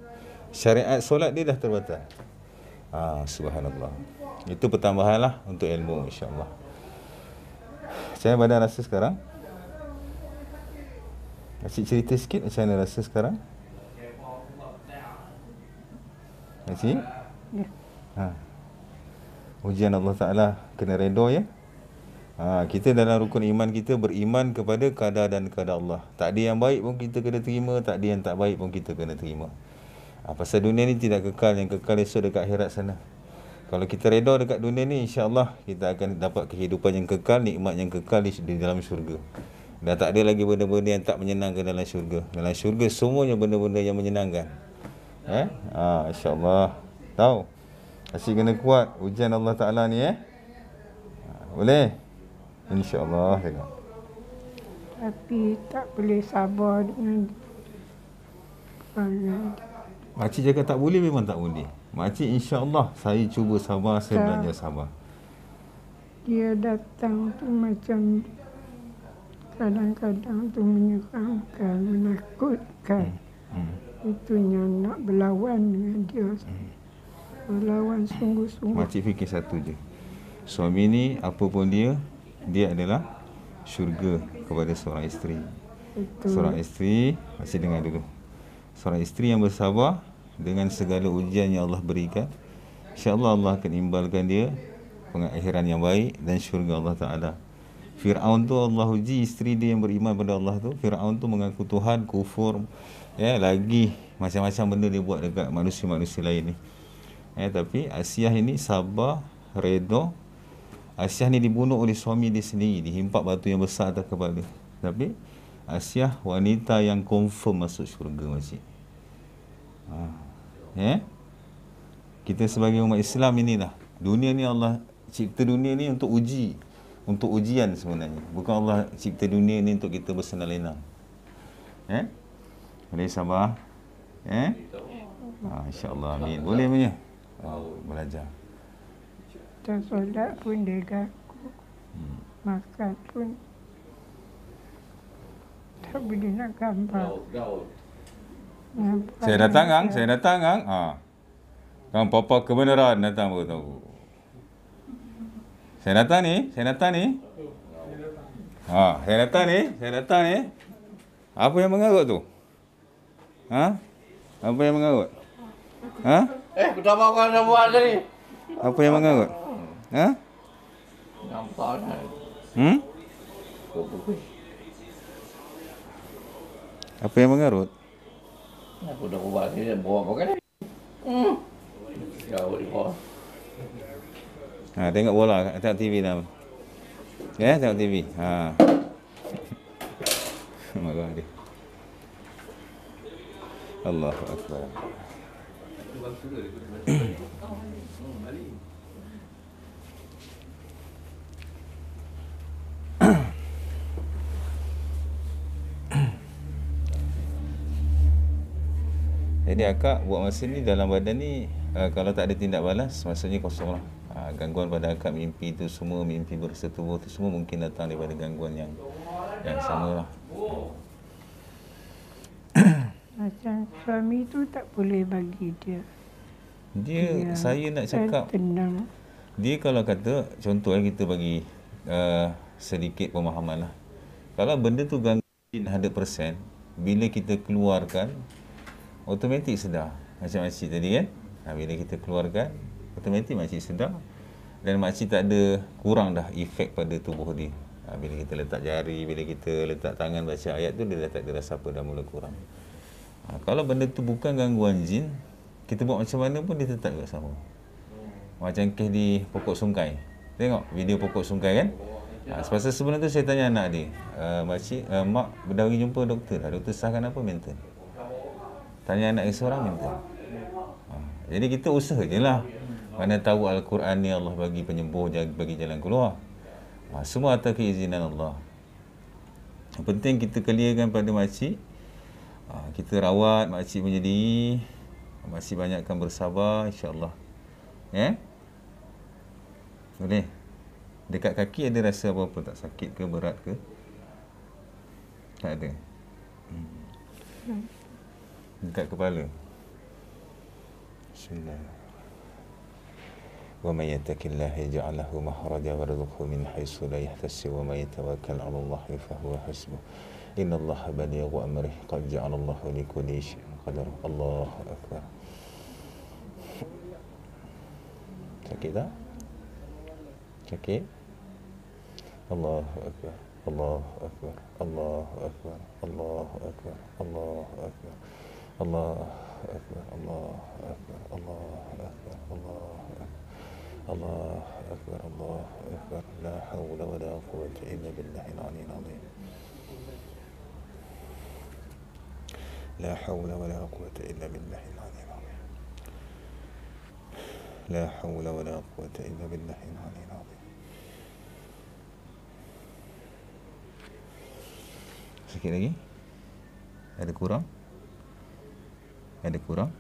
syariat solat dia dah terbatal. Subhanallah. Itu pertambahan lah untuk ilmu, insyaAllah. Macam mana badan rasa sekarang? Pakcik cerita sikit macam mana rasa sekarang? Pakcik? Ya. Ujian Allah Ta'ala kena redha ya. Kita dalam rukun iman kita beriman kepada qadar dan qadar Allah. Tak ada yang baik pun kita kena terima, tak ada yang tak baik pun kita kena terima. Pasal dunia ni tidak kekal, yang kekal esok dekat akhirat sana. Kalau kita redha dekat dunia ni, insya-Allah kita akan dapat kehidupan yang kekal, nikmat yang kekal di dalam syurga. Dah tak ada lagi benda-benda yang tak menyenangkan dalam syurga. Dalam syurga semuanya benda-benda yang menyenangkan. Insya-Allah. Tahu? Asyik kena kuat ujian Allah Ta'ala ni boleh? InsyaAllah. Tengok. Tapi tak boleh sabar dengan Makcik cakap tak boleh, memang tak boleh. Makcik insya-Allah saya cuba sabar, saya belajar sabar. dia datang tu macam kadang-kadang tu menyeramkan, menakutkan. Itunya nak berlawan dengan dia. Berlawan sungguh-sungguh. Makcik fikir satu je. Suami ni apa pun dia adalah syurga kepada seorang isteri. Betul. Seorang isteri, masih dengar dulu. Seorang isteri yang bersabar dengan segala ujian yang Allah berikan, insya-Allah Allah akan imbalkan dia pengakhiran yang baik dan syurga Allah Ta'ala. Fir'aun tu Allah uji isteri dia yang beriman pada Allah tu. Fir'aun tu mengaku Tuhan, kufur, lagi macam-macam benda dia buat dekat manusia-manusia lain ni. Tapi Asiyah ini sabar, redha. Asiyah ni dibunuh oleh suami dia sendiri, dihimpak batu yang besar atas kepala. Tapi Asiyah wanita yang confirm masuk syurga, makcik. Kita sebagai umat Islam inilah, dunia ni Allah cipta dunia ni untuk uji, untuk ujian sebenarnya. Bukan Allah cipta dunia ni untuk kita bersenang-lenang. Boleh sabar? InsyaAllah, amin. Boleh punya? Belajar. Tak solat pun dia gaku. Makan pun tak boleh nak gambar. Saya datang, Kang. Saya datang, Kang. Kang, papa kebenaran datang baru tahu. Saya datang ni. Saya datang ni. Saya datang ni. Apa yang mengarut tu? Apa yang mengarut? Aku tak mahu kau nak buat tadi. Apa yang mengarut? Nampak kan? Apa yang mengarut? Aku dah buat ni, bawa apa kan? Jauh di bawah. Tengok bola, tengok TV dah. Tengok TV. marah dia. Allahu Akbar. Itu waktu tu dia kena balik. Jadi akak buat masa ni dalam badan ni kalau tak ada tindak balas maksudnya kosong lah. Gangguan pada akak mimpi tu semua, mimpi bersetubuh tu semua mungkin datang daripada gangguan yang sama lah. Macam suami tu tak boleh bagi dia. Saya nak cakap tenang. dia kalau kata contoh kita bagi sedikit pemahaman lah. Kalau benda tu gangguan 100%, bila kita keluarkan automatik sedar. Macam makcik tadi kan, bila kita keluarkan automatik makcik sedar dan makcik tak ada kurang dah efek pada tubuh dia. Bila kita letak jari, bila kita letak tangan baca ayat tu, dia dah tak ada rasa apa, dah mula kurang. Kalau benda tu bukan gangguan jin, kita buat macam mana pun dia tetap juga sama. Macam kes di pokok sungkai. Tengok video pokok sungkai kan. Sepasal sebelum tu saya tanya anak dia, makcik, mak berdari jumpa doktor dah, doktor sahkan apa? Mental. Tanya anak seorang mental. Jadi kita usaha je lah. Mana tahu Al-Quran ni Allah bagi penyembuh, bagi jalan keluar. Semua atas keizinan Allah. Yang penting kita clearkan pada makcik. Kita rawat makcik punya diri. Makcik banyakkan bersabar, insya-Allah. Boleh. Dekat kaki ada rasa apa-apa tak? Sakit ke, berat ke? Tak ada. Dekat kepala. Bismillah. Wa may yattaqillaha yaj'al lahu makhraja wa yarzuqhu min haitsu la yahtasib wa may yatawakkal 'ala Allahi fa huwa hasbuh. Innallaha balighu amrihi qad ja'ala Allahu li kulli shay'in qadara. Allahu akbar. Sakit tak? Sakit? Allahu akbar. Allahu akbar. Allahu akbar. Allahu akbar. Allahu akbar. Allahu akbar. Allahu akbar. Allahu akbar. Allahu akbar. Allahu akbar. Allahu akbar. La hawla wa la quwwata illa billahil aliyyil azim. La hawla wa la quwwata illa billahil aliyyil azim. La hawla wa la quwwata illa billahil aliyyil azim. Sikit lagi. Ada kurang? Ada kurang?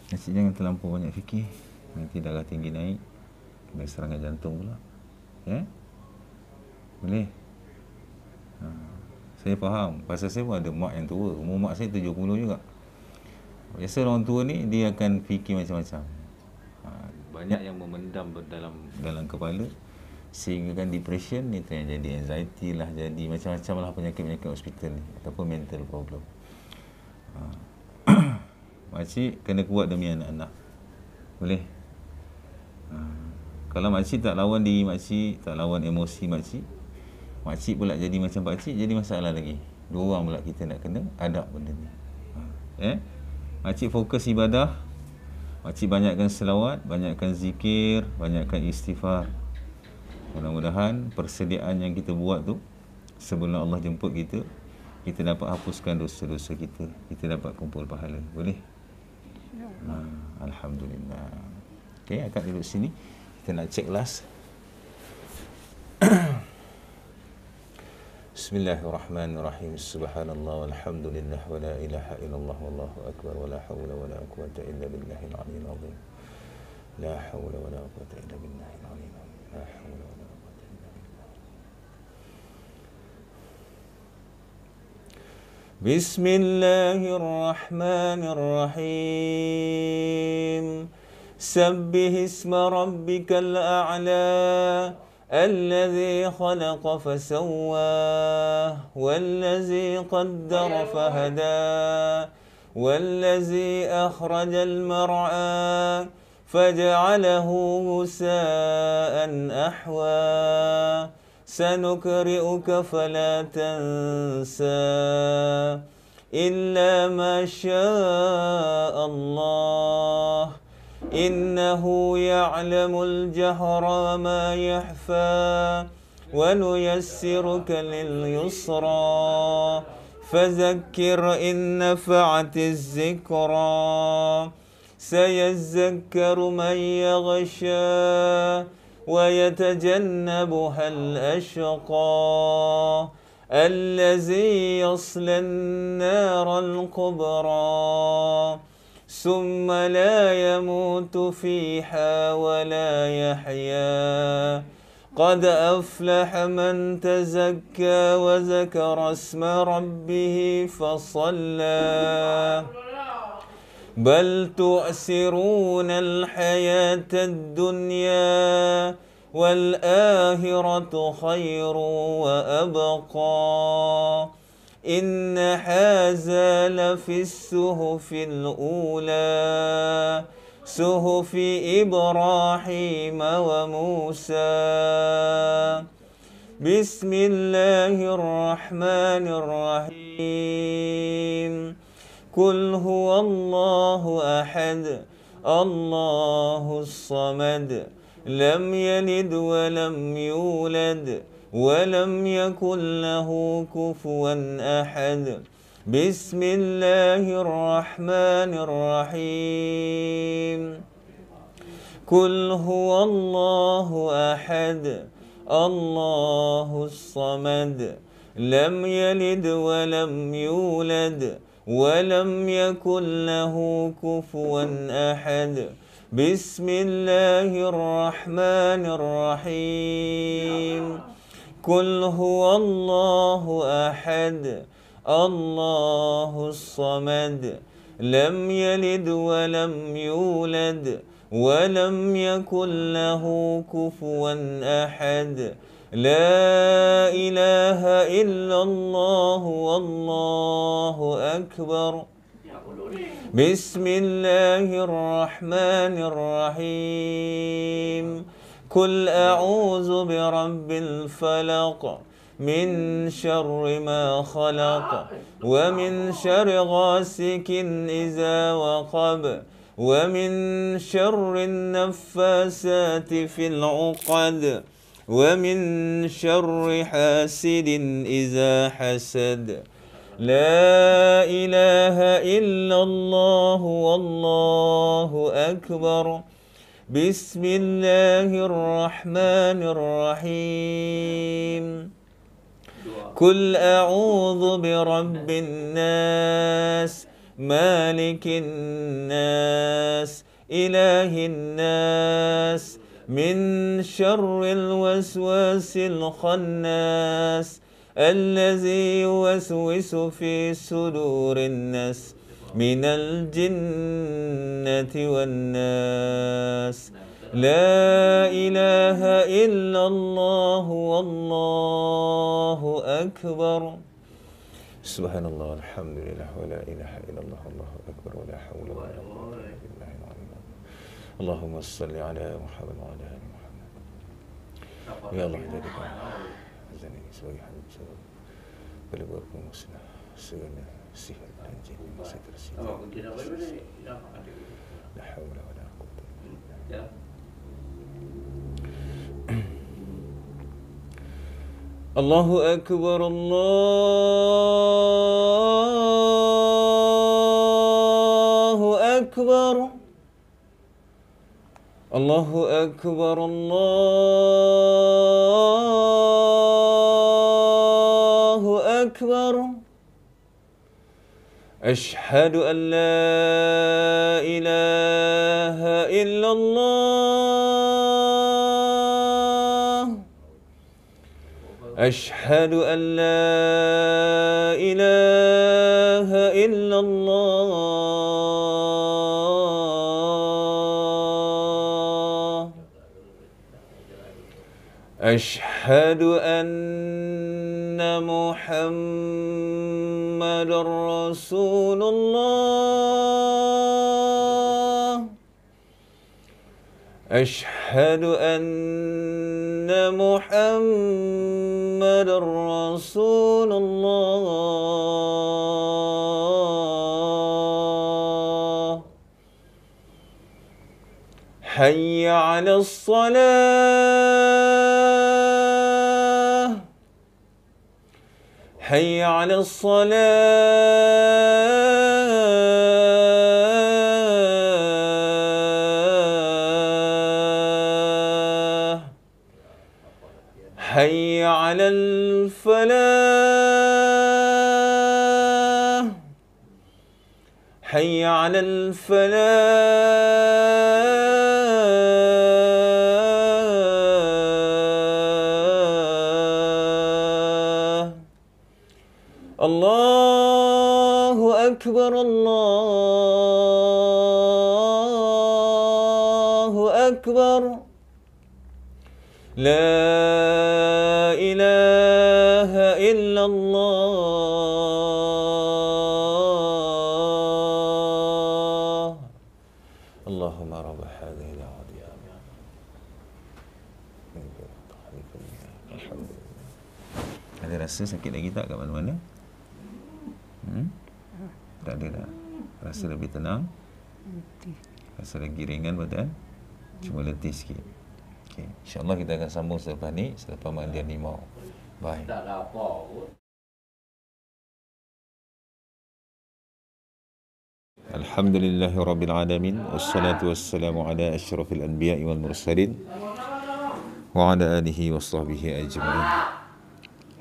Nasi jangan terlampau banyak fikir. Nanti darah tinggi naik, kena serangan jantung pula. Boleh? Saya faham. Pasal saya pun ada mak yang tua. Umur mak saya 70 juga. Biasa orang tua ni dia akan fikir macam-macam. Banyak yang memendam dalam kepala, sehingga kan depression ni tu yang jadi anxiety lah, jadi macam-macam lah penyakit-penyakit hospital ni ataupun mental problem. Makcik kena kuat demi anak-anak. Boleh? Kalau makcik tak lawan diri makcik, tak lawan emosi makcik, makcik pula jadi macam pakcik, jadi masalah lagi. Dua orang pula kita nak kena adab benda ni. Makcik fokus ibadah, makcik banyakkan selawat, banyakkan zikir, banyakkan istighfar. Mudah-mudahan persediaan yang kita buat tu sebelum Allah jemput kita, kita dapat hapuskan dosa-dosa kita, kita dapat kumpul pahala. Boleh? Alhamdulillah. Okey, akak duduk sini. Kita nak cek last. Bismillahirrahmanirrahim. Subhanallah walhamdulillah wa la ilaha illallah wallahu akbar wa la hawla wa la quwwata illa billahil aliyyil azim. La hawla wa la quwwata illa billahil aliyyil azim. La hawla wa la quwwata illa billah. Bismillahirrahmanirrahim. Sabbih isma rabbikal a'la الذي خلق فسواه والذي قدر فهدى والذي أخرج المرعى فجعله غثاء أحوى سنقرئك فلا تنسى إلا ما شاء الله إنه يعلم الجهر وما يخفى ونيسرك لليسرى فذكر إن نفعت الذكرى سيذكر من يغشى ويتجنبها الأشقى الذي يصلى النار الكبرى ثم لا يموت فيها ولا يحيا قد أفلح من تزكى وذكر اسم ربه فصلى بل تؤثرون الحياة الدنيا والآخرة خير وأبقى إن هذا لفي الصحف الأولى صحف إبراهيم وموسى بسم الله الرحمن الرحيم قل هو الله أحد الله الصمد لم يلد ولم يولد ولم يكن له كفوا أحد بسم الله الرحمن الرحيم قل هو الله أحد الله الصمد لم يلد ولم يولد ولم يكن له كفوا أحد بسم الله الرحمن الرحيم قل هو الله أحد الله الصمد لم يلد ولم يولد ولم يكن له كفوا أحد لا إله إلا الله والله أكبر بسم الله الرحمن الرحيم قل أعوذ برب الفلق من شر ما خلق ومن شر غاسق إذا وقب ومن شر النفاسات في العقد ومن شر حاسد إذا حسد لا إله إلا الله والله أكبر بسم الله الرحمن الرحيم قل أعوذ برب الناس مالك الناس إله الناس من شر الوسواس الخناس الذي يوسوس في صدور الناس من الجنة والناس لا إله إلا الله والله أكبر سبحان الله الحمد لله ولا إله إلا الله والله أكبر ولا حول ولا قوة إلا بالله العلي العظيم اللهم صل على محمد وعلى آل محمد يا الله جادك azani sebagai hamba sebab boleh buat musnah segala sihir dan jin yang masih tersisa. La haula wala quwwata illa billah. Allahu akbar Allahu akbar Allahu akbar Allahu akbar أشهد أن لا إله إلا الله أشهد أن لا إله إلا الله أشهد أن محمد رسول الله أشهد أن محمد رسول الله حي على الصلاة حي على الصلاة حي على الفلاح حي على الفلاح الله أكبر الله أكبر لا إله إلا الله اللهم رب هذه الدعوة الحمد لله. Ada rasa sakit lagi tak kat mana-mana? Tak ada dah. Rasa lebih tenang? Rasa lagi ringan badan? Cuma letih sikit. Okay. InsyaAllah kita akan sambung selepas ni, selepas mandian limau. Bye. Tak ada apa. Alhamdulillahirrabbilalamin. Wassalatu wassalamu ala asyrafil anbiya'i wal mursalin wa ala alihi wa sahbihi ajma'in.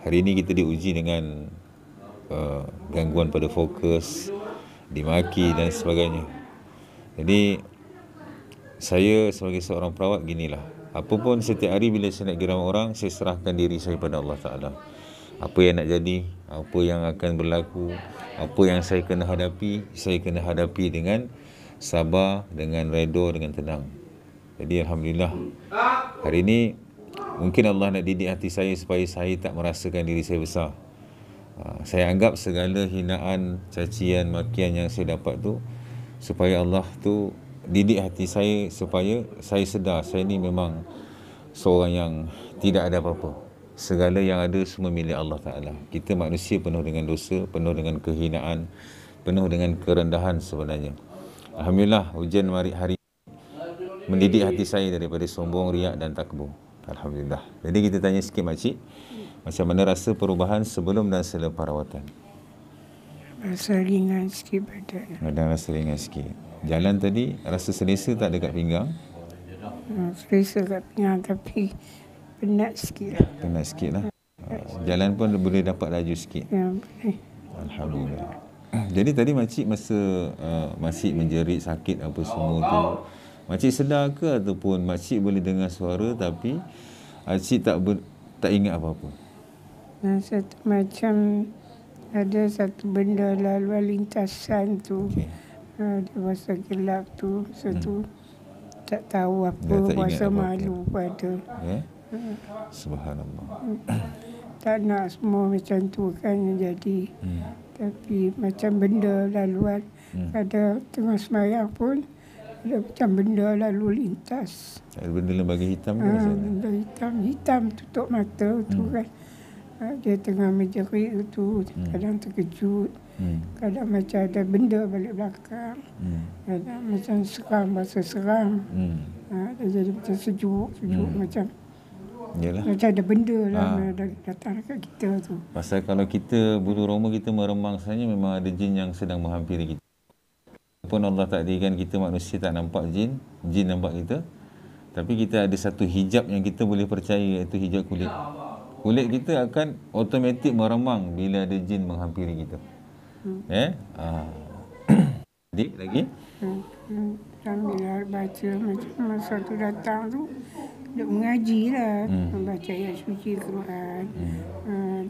Hari ini kita diuji dengan gangguan pada fokus, dimaki dan sebagainya. Jadi saya sebagai seorang perawat ginilah. Apapun setiap hari bila saya nak pergi ramai orang, saya serahkan diri saya pada Allah Ta'ala. Apa yang nak jadi, apa yang akan berlaku, apa yang saya kena hadapi dengan sabar, dengan redha, dengan tenang. Jadi Alhamdulillah, hari ini mungkin Allah nak didik hati saya supaya saya tak merasakan diri saya besar. Saya anggap segala hinaan, cacian, makian yang saya dapat tu, supaya Allah tu didik hati saya supaya saya sedar saya ni memang seorang yang tidak ada apa-apa. Segala yang ada semua milik Allah Ta'ala. Kita manusia penuh dengan dosa, penuh dengan kehinaan, penuh dengan kerendahan sebenarnya. Alhamdulillah, ujian hari mendidik hati saya daripada sombong, riak dan takbur. Alhamdulillah. Jadi kita tanya sikit makcik, macam mana rasa perubahan sebelum dan selepas rawatan? Rasa ringan sikit badan. Kadang rasa ringan sikit. Jalan tadi rasa selesa tak dekat pinggang? Selesa kat pinggang tapi penat sikit lah. Penat sikit lah. Jalan pun boleh dapat laju sikit. Ya, boleh. Alhamdulillah. Jadi tadi makcik masa makcik menjerit sakit apa semua tu, makcik sedar ke ataupun makcik boleh dengar suara tapi makcik tak ingat apa-apa? Satu macam ada satu benda laluan lintasan tu. Okay. Dia rasa gelap tu. Satu tak tahu apa, rasa malu pada. Yeah? Subhanallah. Tak nak semua macam tu kan jadi. Tapi macam benda laluan. Ada tengah semayang pun ada macam benda lalu lintas. Ada benda lembaga hitam ke macam mana? Benda hitam tutup mata tu kan. Dia tengah menjerit tu, kadang terkejut. Kadang macam ada benda balik belakang. Kadang macam seram, rasa seram. Dia jadi macam sejuk macam. Yalah. Macam ada benda lah datang dekat kita tu. Pasal kalau kita bulu roma kita meremang saja memang ada jin yang sedang menghampiri kita. Pun Allah takdirkan kita manusia tak nampak jin nampak kita. Tapi kita ada satu hijab yang kita boleh percaya, iaitu hijab kulit. Kulit kita akan automatik meremang bila ada jin menghampiri kita. Adik lagi? Alhamdulillah baca macam masa tu datang tu duk mengaji lah, membaca ayat suci Quran.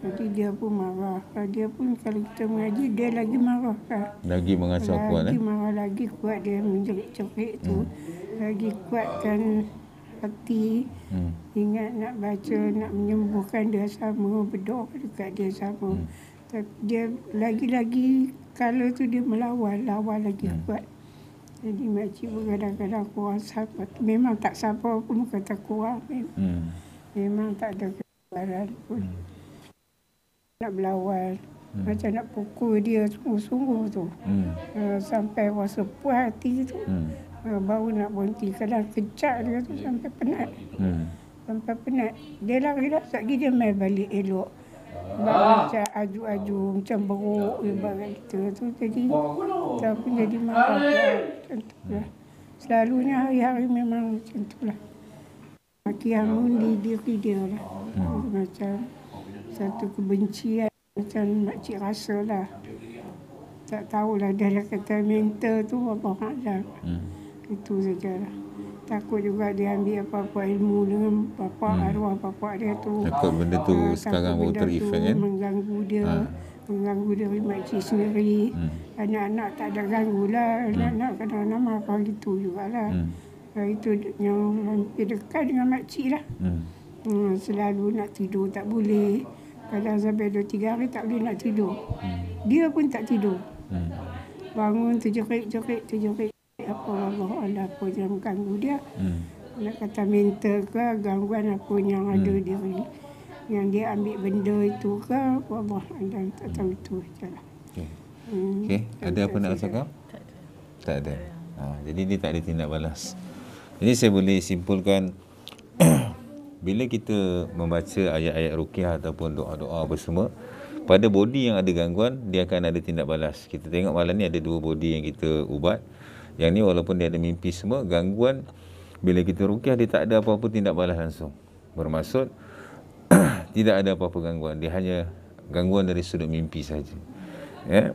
Jadi dia pun marah. Dia pun kalau kita mengaji dia lagi marah kan. Lagi mengacau kuat lagi marah, lagi kuat dia menjerit-jerit tu. Lagi kuatkan hati. Ingat nak baca, nak menyembuhkan dia sama, berdoa dekat dia sama. Tapi dia lagi-lagi kalau tu dia lawan lagi kuat. Jadi makcik pun kadang-kadang kurang sabar. Memang tak sabar pun kata kurang. Memang tak ada kesabaran pun. Nak berlawan. Macam nak pukul dia sungguh-sungguh tu. Sampai rasa puas hati tu. Baru nak berhenti. Kadang kejap dia tu sampai penat. Sampai penat. Dia lari dah. Sekejap dia main balik elok. Macam aju-aju, macam beruk ibarat kita tu. Jadi kita pun jadi marah lah. Macam tu lah. Selalunya hari-hari memang macam tu lah. Maki hamun di diri dia lah. Macam satu kebencian macam makcik rasa lah. Tak tahulah dia kata mental tu apa alam. Itu sajalah. Takut juga dia ambil apa-apa ilmu dengan bapa arwah bapa dia tu. Takut benda tu sekarang baru terefek kan? Mengganggu dia. Mengganggu diri makcik sendiri. Anak-anak tak ada ganggu lah. Anak-anak kadang-kadang apa gitu jugalah. Itu yang hampir dekat dengan makcik lah. Selalu nak tidur tak boleh. Kadang sampai 2-3 hari tak boleh nak tidur. Dia pun tak tidur. Bangun terjerit. Apa Allah Allah apa yang ganggu dia. Nak kata mental ke gangguan apa yang ada diri. Yang dia ambil benda itu ke apa Allah Allah tak tahu itu sajalah. Okey, ada apa nak cakap? Tak ada. Jadi dia tak ada tindak balas. Jadi saya boleh simpulkan bila kita membaca ayat-ayat ruqyah ataupun doa-doa apa semua, pada body yang ada gangguan dia akan ada tindak balas. Kita tengok malam ni ada 2 body yang kita ubat. Yang ni walaupun dia ada mimpi semua, gangguan bila kita ruqyah dia tak ada apa-apa tindak balas langsung. Bermaksud tidak ada apa-apa gangguan. Dia hanya gangguan dari sudut mimpi saja. Ya.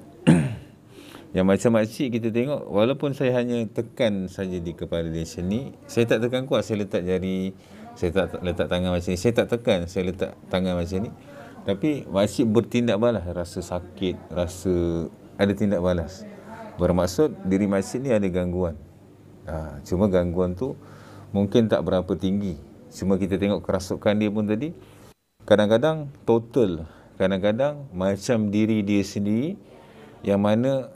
Yang macam makcik kita tengok, walaupun saya hanya tekan saja di kepala dia sini, saya tak tekan kuat, saya letak jari, saya tak letak tangan macam ni, saya tak tekan, saya letak tangan macam ni. Tapi makcik bertindak balas, rasa sakit, rasa ada tindak balas. Bermaksud diri makcik ni ada gangguan. Cuma gangguan tu mungkin tak berapa tinggi. Cuma kita tengok kerasukan dia pun tadi, kadang-kadang total, kadang-kadang macam diri dia sendiri yang mana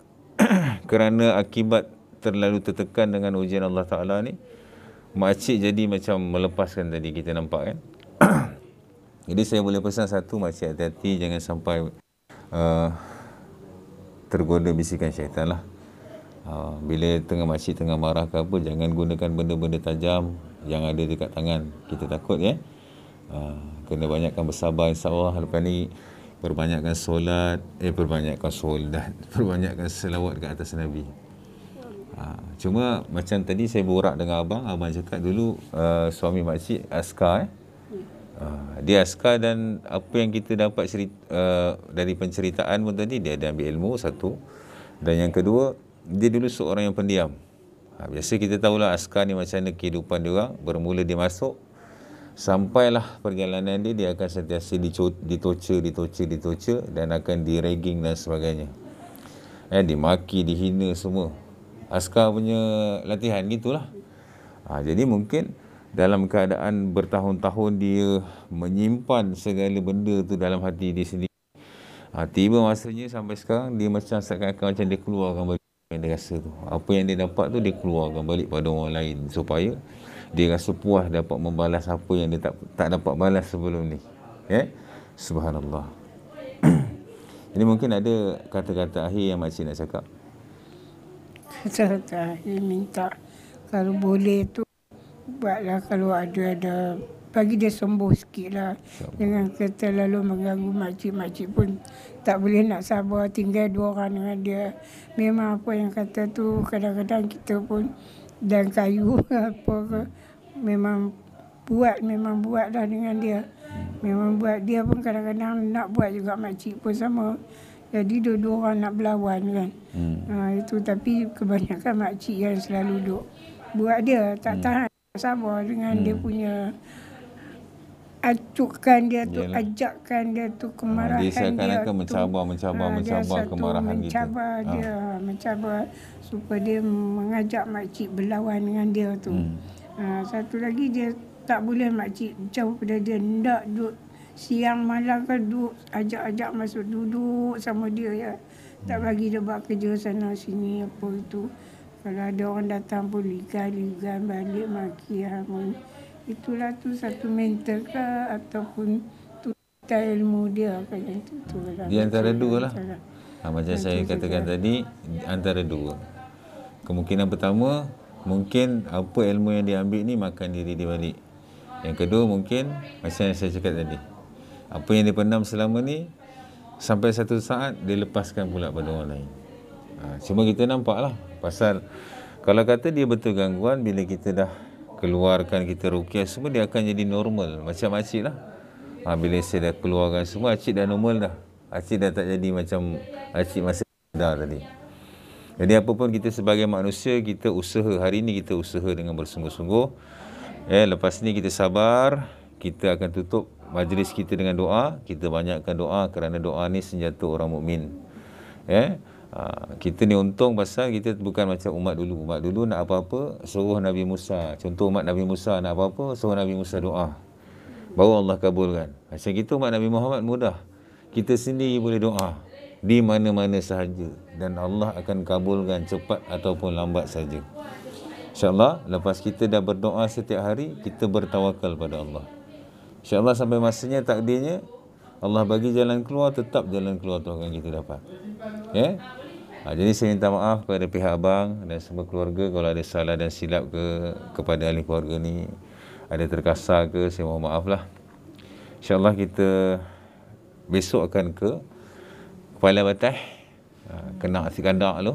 kerana akibat terlalu tertekan dengan ujian Allah Ta'ala ni, makcik jadi macam melepaskan tadi kita nampak kan. Jadi saya boleh pesan satu, makcik hati-hati jangan sampai tergoda bisikan syaitan lah. Bila makcik tengah marah ke apa, jangan gunakan benda-benda tajam yang ada dekat tangan. Kita takut ya. Kena banyakkan bersabar, insyaAllah. Lepas ni perbanyakkan solat, perbanyakkan selawat ke atas Nabi. Cuma macam tadi saya borak dengan abang cakap dulu suami makcik askar dia askar, dan apa yang kita dapat dari penceritaan pun tadi, dia ada ambil ilmu satu, dan yang kedua dia dulu seorang yang pendiam. Biasa kita tahulah askar ni macam mana kehidupan dia orang. Bermula dia masuk, sampailah perjalanan dia akan sentiasa ditorture dan akan di-ragging dan sebagainya. Dimaki, dihina semua. Askar punya latihan gitulah. Jadi mungkin dalam keadaan bertahun-tahun dia menyimpan segala benda tu dalam hati dia sendiri. Tiba masanya sampai sekarang dia macam seakan-akan macam dia keluarkan balik yang dia rasa tu. Apa yang dia dapat tu dia keluarkan balik pada orang lain supaya dia rasa puas dapat membalas apa yang dia tak dapat balas sebelum ni. Subhanallah. Jadi mungkin ada kata-kata akhir yang makcik nak cakap. Kata-kata akhir minta kalau boleh tu buatlah, kalau ada bagi dia sembuh sikit lah. Jangan kata lalu mengganggu makcik pun tak boleh nak sabar tinggal 2 orang dengan dia. Memang apa yang kata tu kadang-kadang kita pun dan kayu apa ke memang buat lah dengan dia. Memang buat, dia pun kadang-kadang nak buat juga makcik pun sama. Jadi 2 orang nak berlawan kan. Itu tapi kebanyakan makcik yang selalu duk buat dia tak tahan sabar dengan dia punya acukan dia tu, ajakkan dia tu, kemarahan dia seakan-akan mencabar kemarahan kita. Mencabar supaya dia mengajak makcik berlawan dengan dia tu. Satu lagi dia tak boleh makcik jauh pada dia, hendak duduk siang malam kan duduk ajak masuk duduk sama dia ya. Tak bagi dia buat kerja sana sini apa itu. Kalau ada orang datang pun ligan balik maki hamun. Itulah tu satu mental ke ataupun tu ilmu dia kan itu. Di antara dua lah. Macam saya katakan tadi, antara dua. Kemungkinan pertama, mungkin apa ilmu yang dia ambil ni makan diri dia balik. Yang kedua mungkin macam yang saya cakap tadi, Apa yang dia pendam selama ni, sampai satu saat dia lepaskan pula pada orang lain. Cuma kita nampak lah, pasal kalau kata dia betul gangguan, bila kita dah keluarkan, kita ruqyah semua, dia akan jadi normal. Macam Acik lah. Bila saya dah keluarkan semua, Acik dah normal dah. Acik dah tak jadi macam Acik masa dah tadi. Jadi apa pun kita sebagai manusia, kita usaha, hari ni kita usaha dengan bersungguh-sungguh. Lepas ni kita sabar, kita akan tutup majlis kita dengan doa. Kita banyakkan doa, kerana doa ni senjata orang mukmin. Kita ni untung pasal kita bukan macam umat dulu. Umat dulu nak apa-apa, suruh Nabi Musa. Contoh umat Nabi Musa nak apa-apa, suruh Nabi Musa doa, baru Allah kabulkan. Macam kita umat Nabi Muhammad mudah. Kita sendiri boleh doa di mana-mana sahaja, dan Allah akan kabulkan cepat ataupun lambat saja. InsyaAllah, lepas kita dah berdoa setiap hari, kita bertawakal pada Allah. InsyaAllah sampai masanya, takdirnya Allah bagi jalan keluar, tetap jalan keluar tu akan kita dapat. Jadi saya minta maaf kepada pihak abang dan semua keluarga kalau ada salah dan silap kepada ahli keluarga ni, ada terkasar ke, saya mohon maaf lah. InsyaAllah kita besok akan ke Kuala Batas, kena Iskandar tu.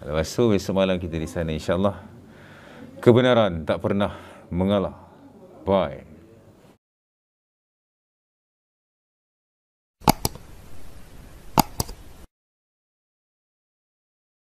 Lepas tu besok malam kita di sana, insyaAllah. Kebenaran tak pernah mengalah. Bye.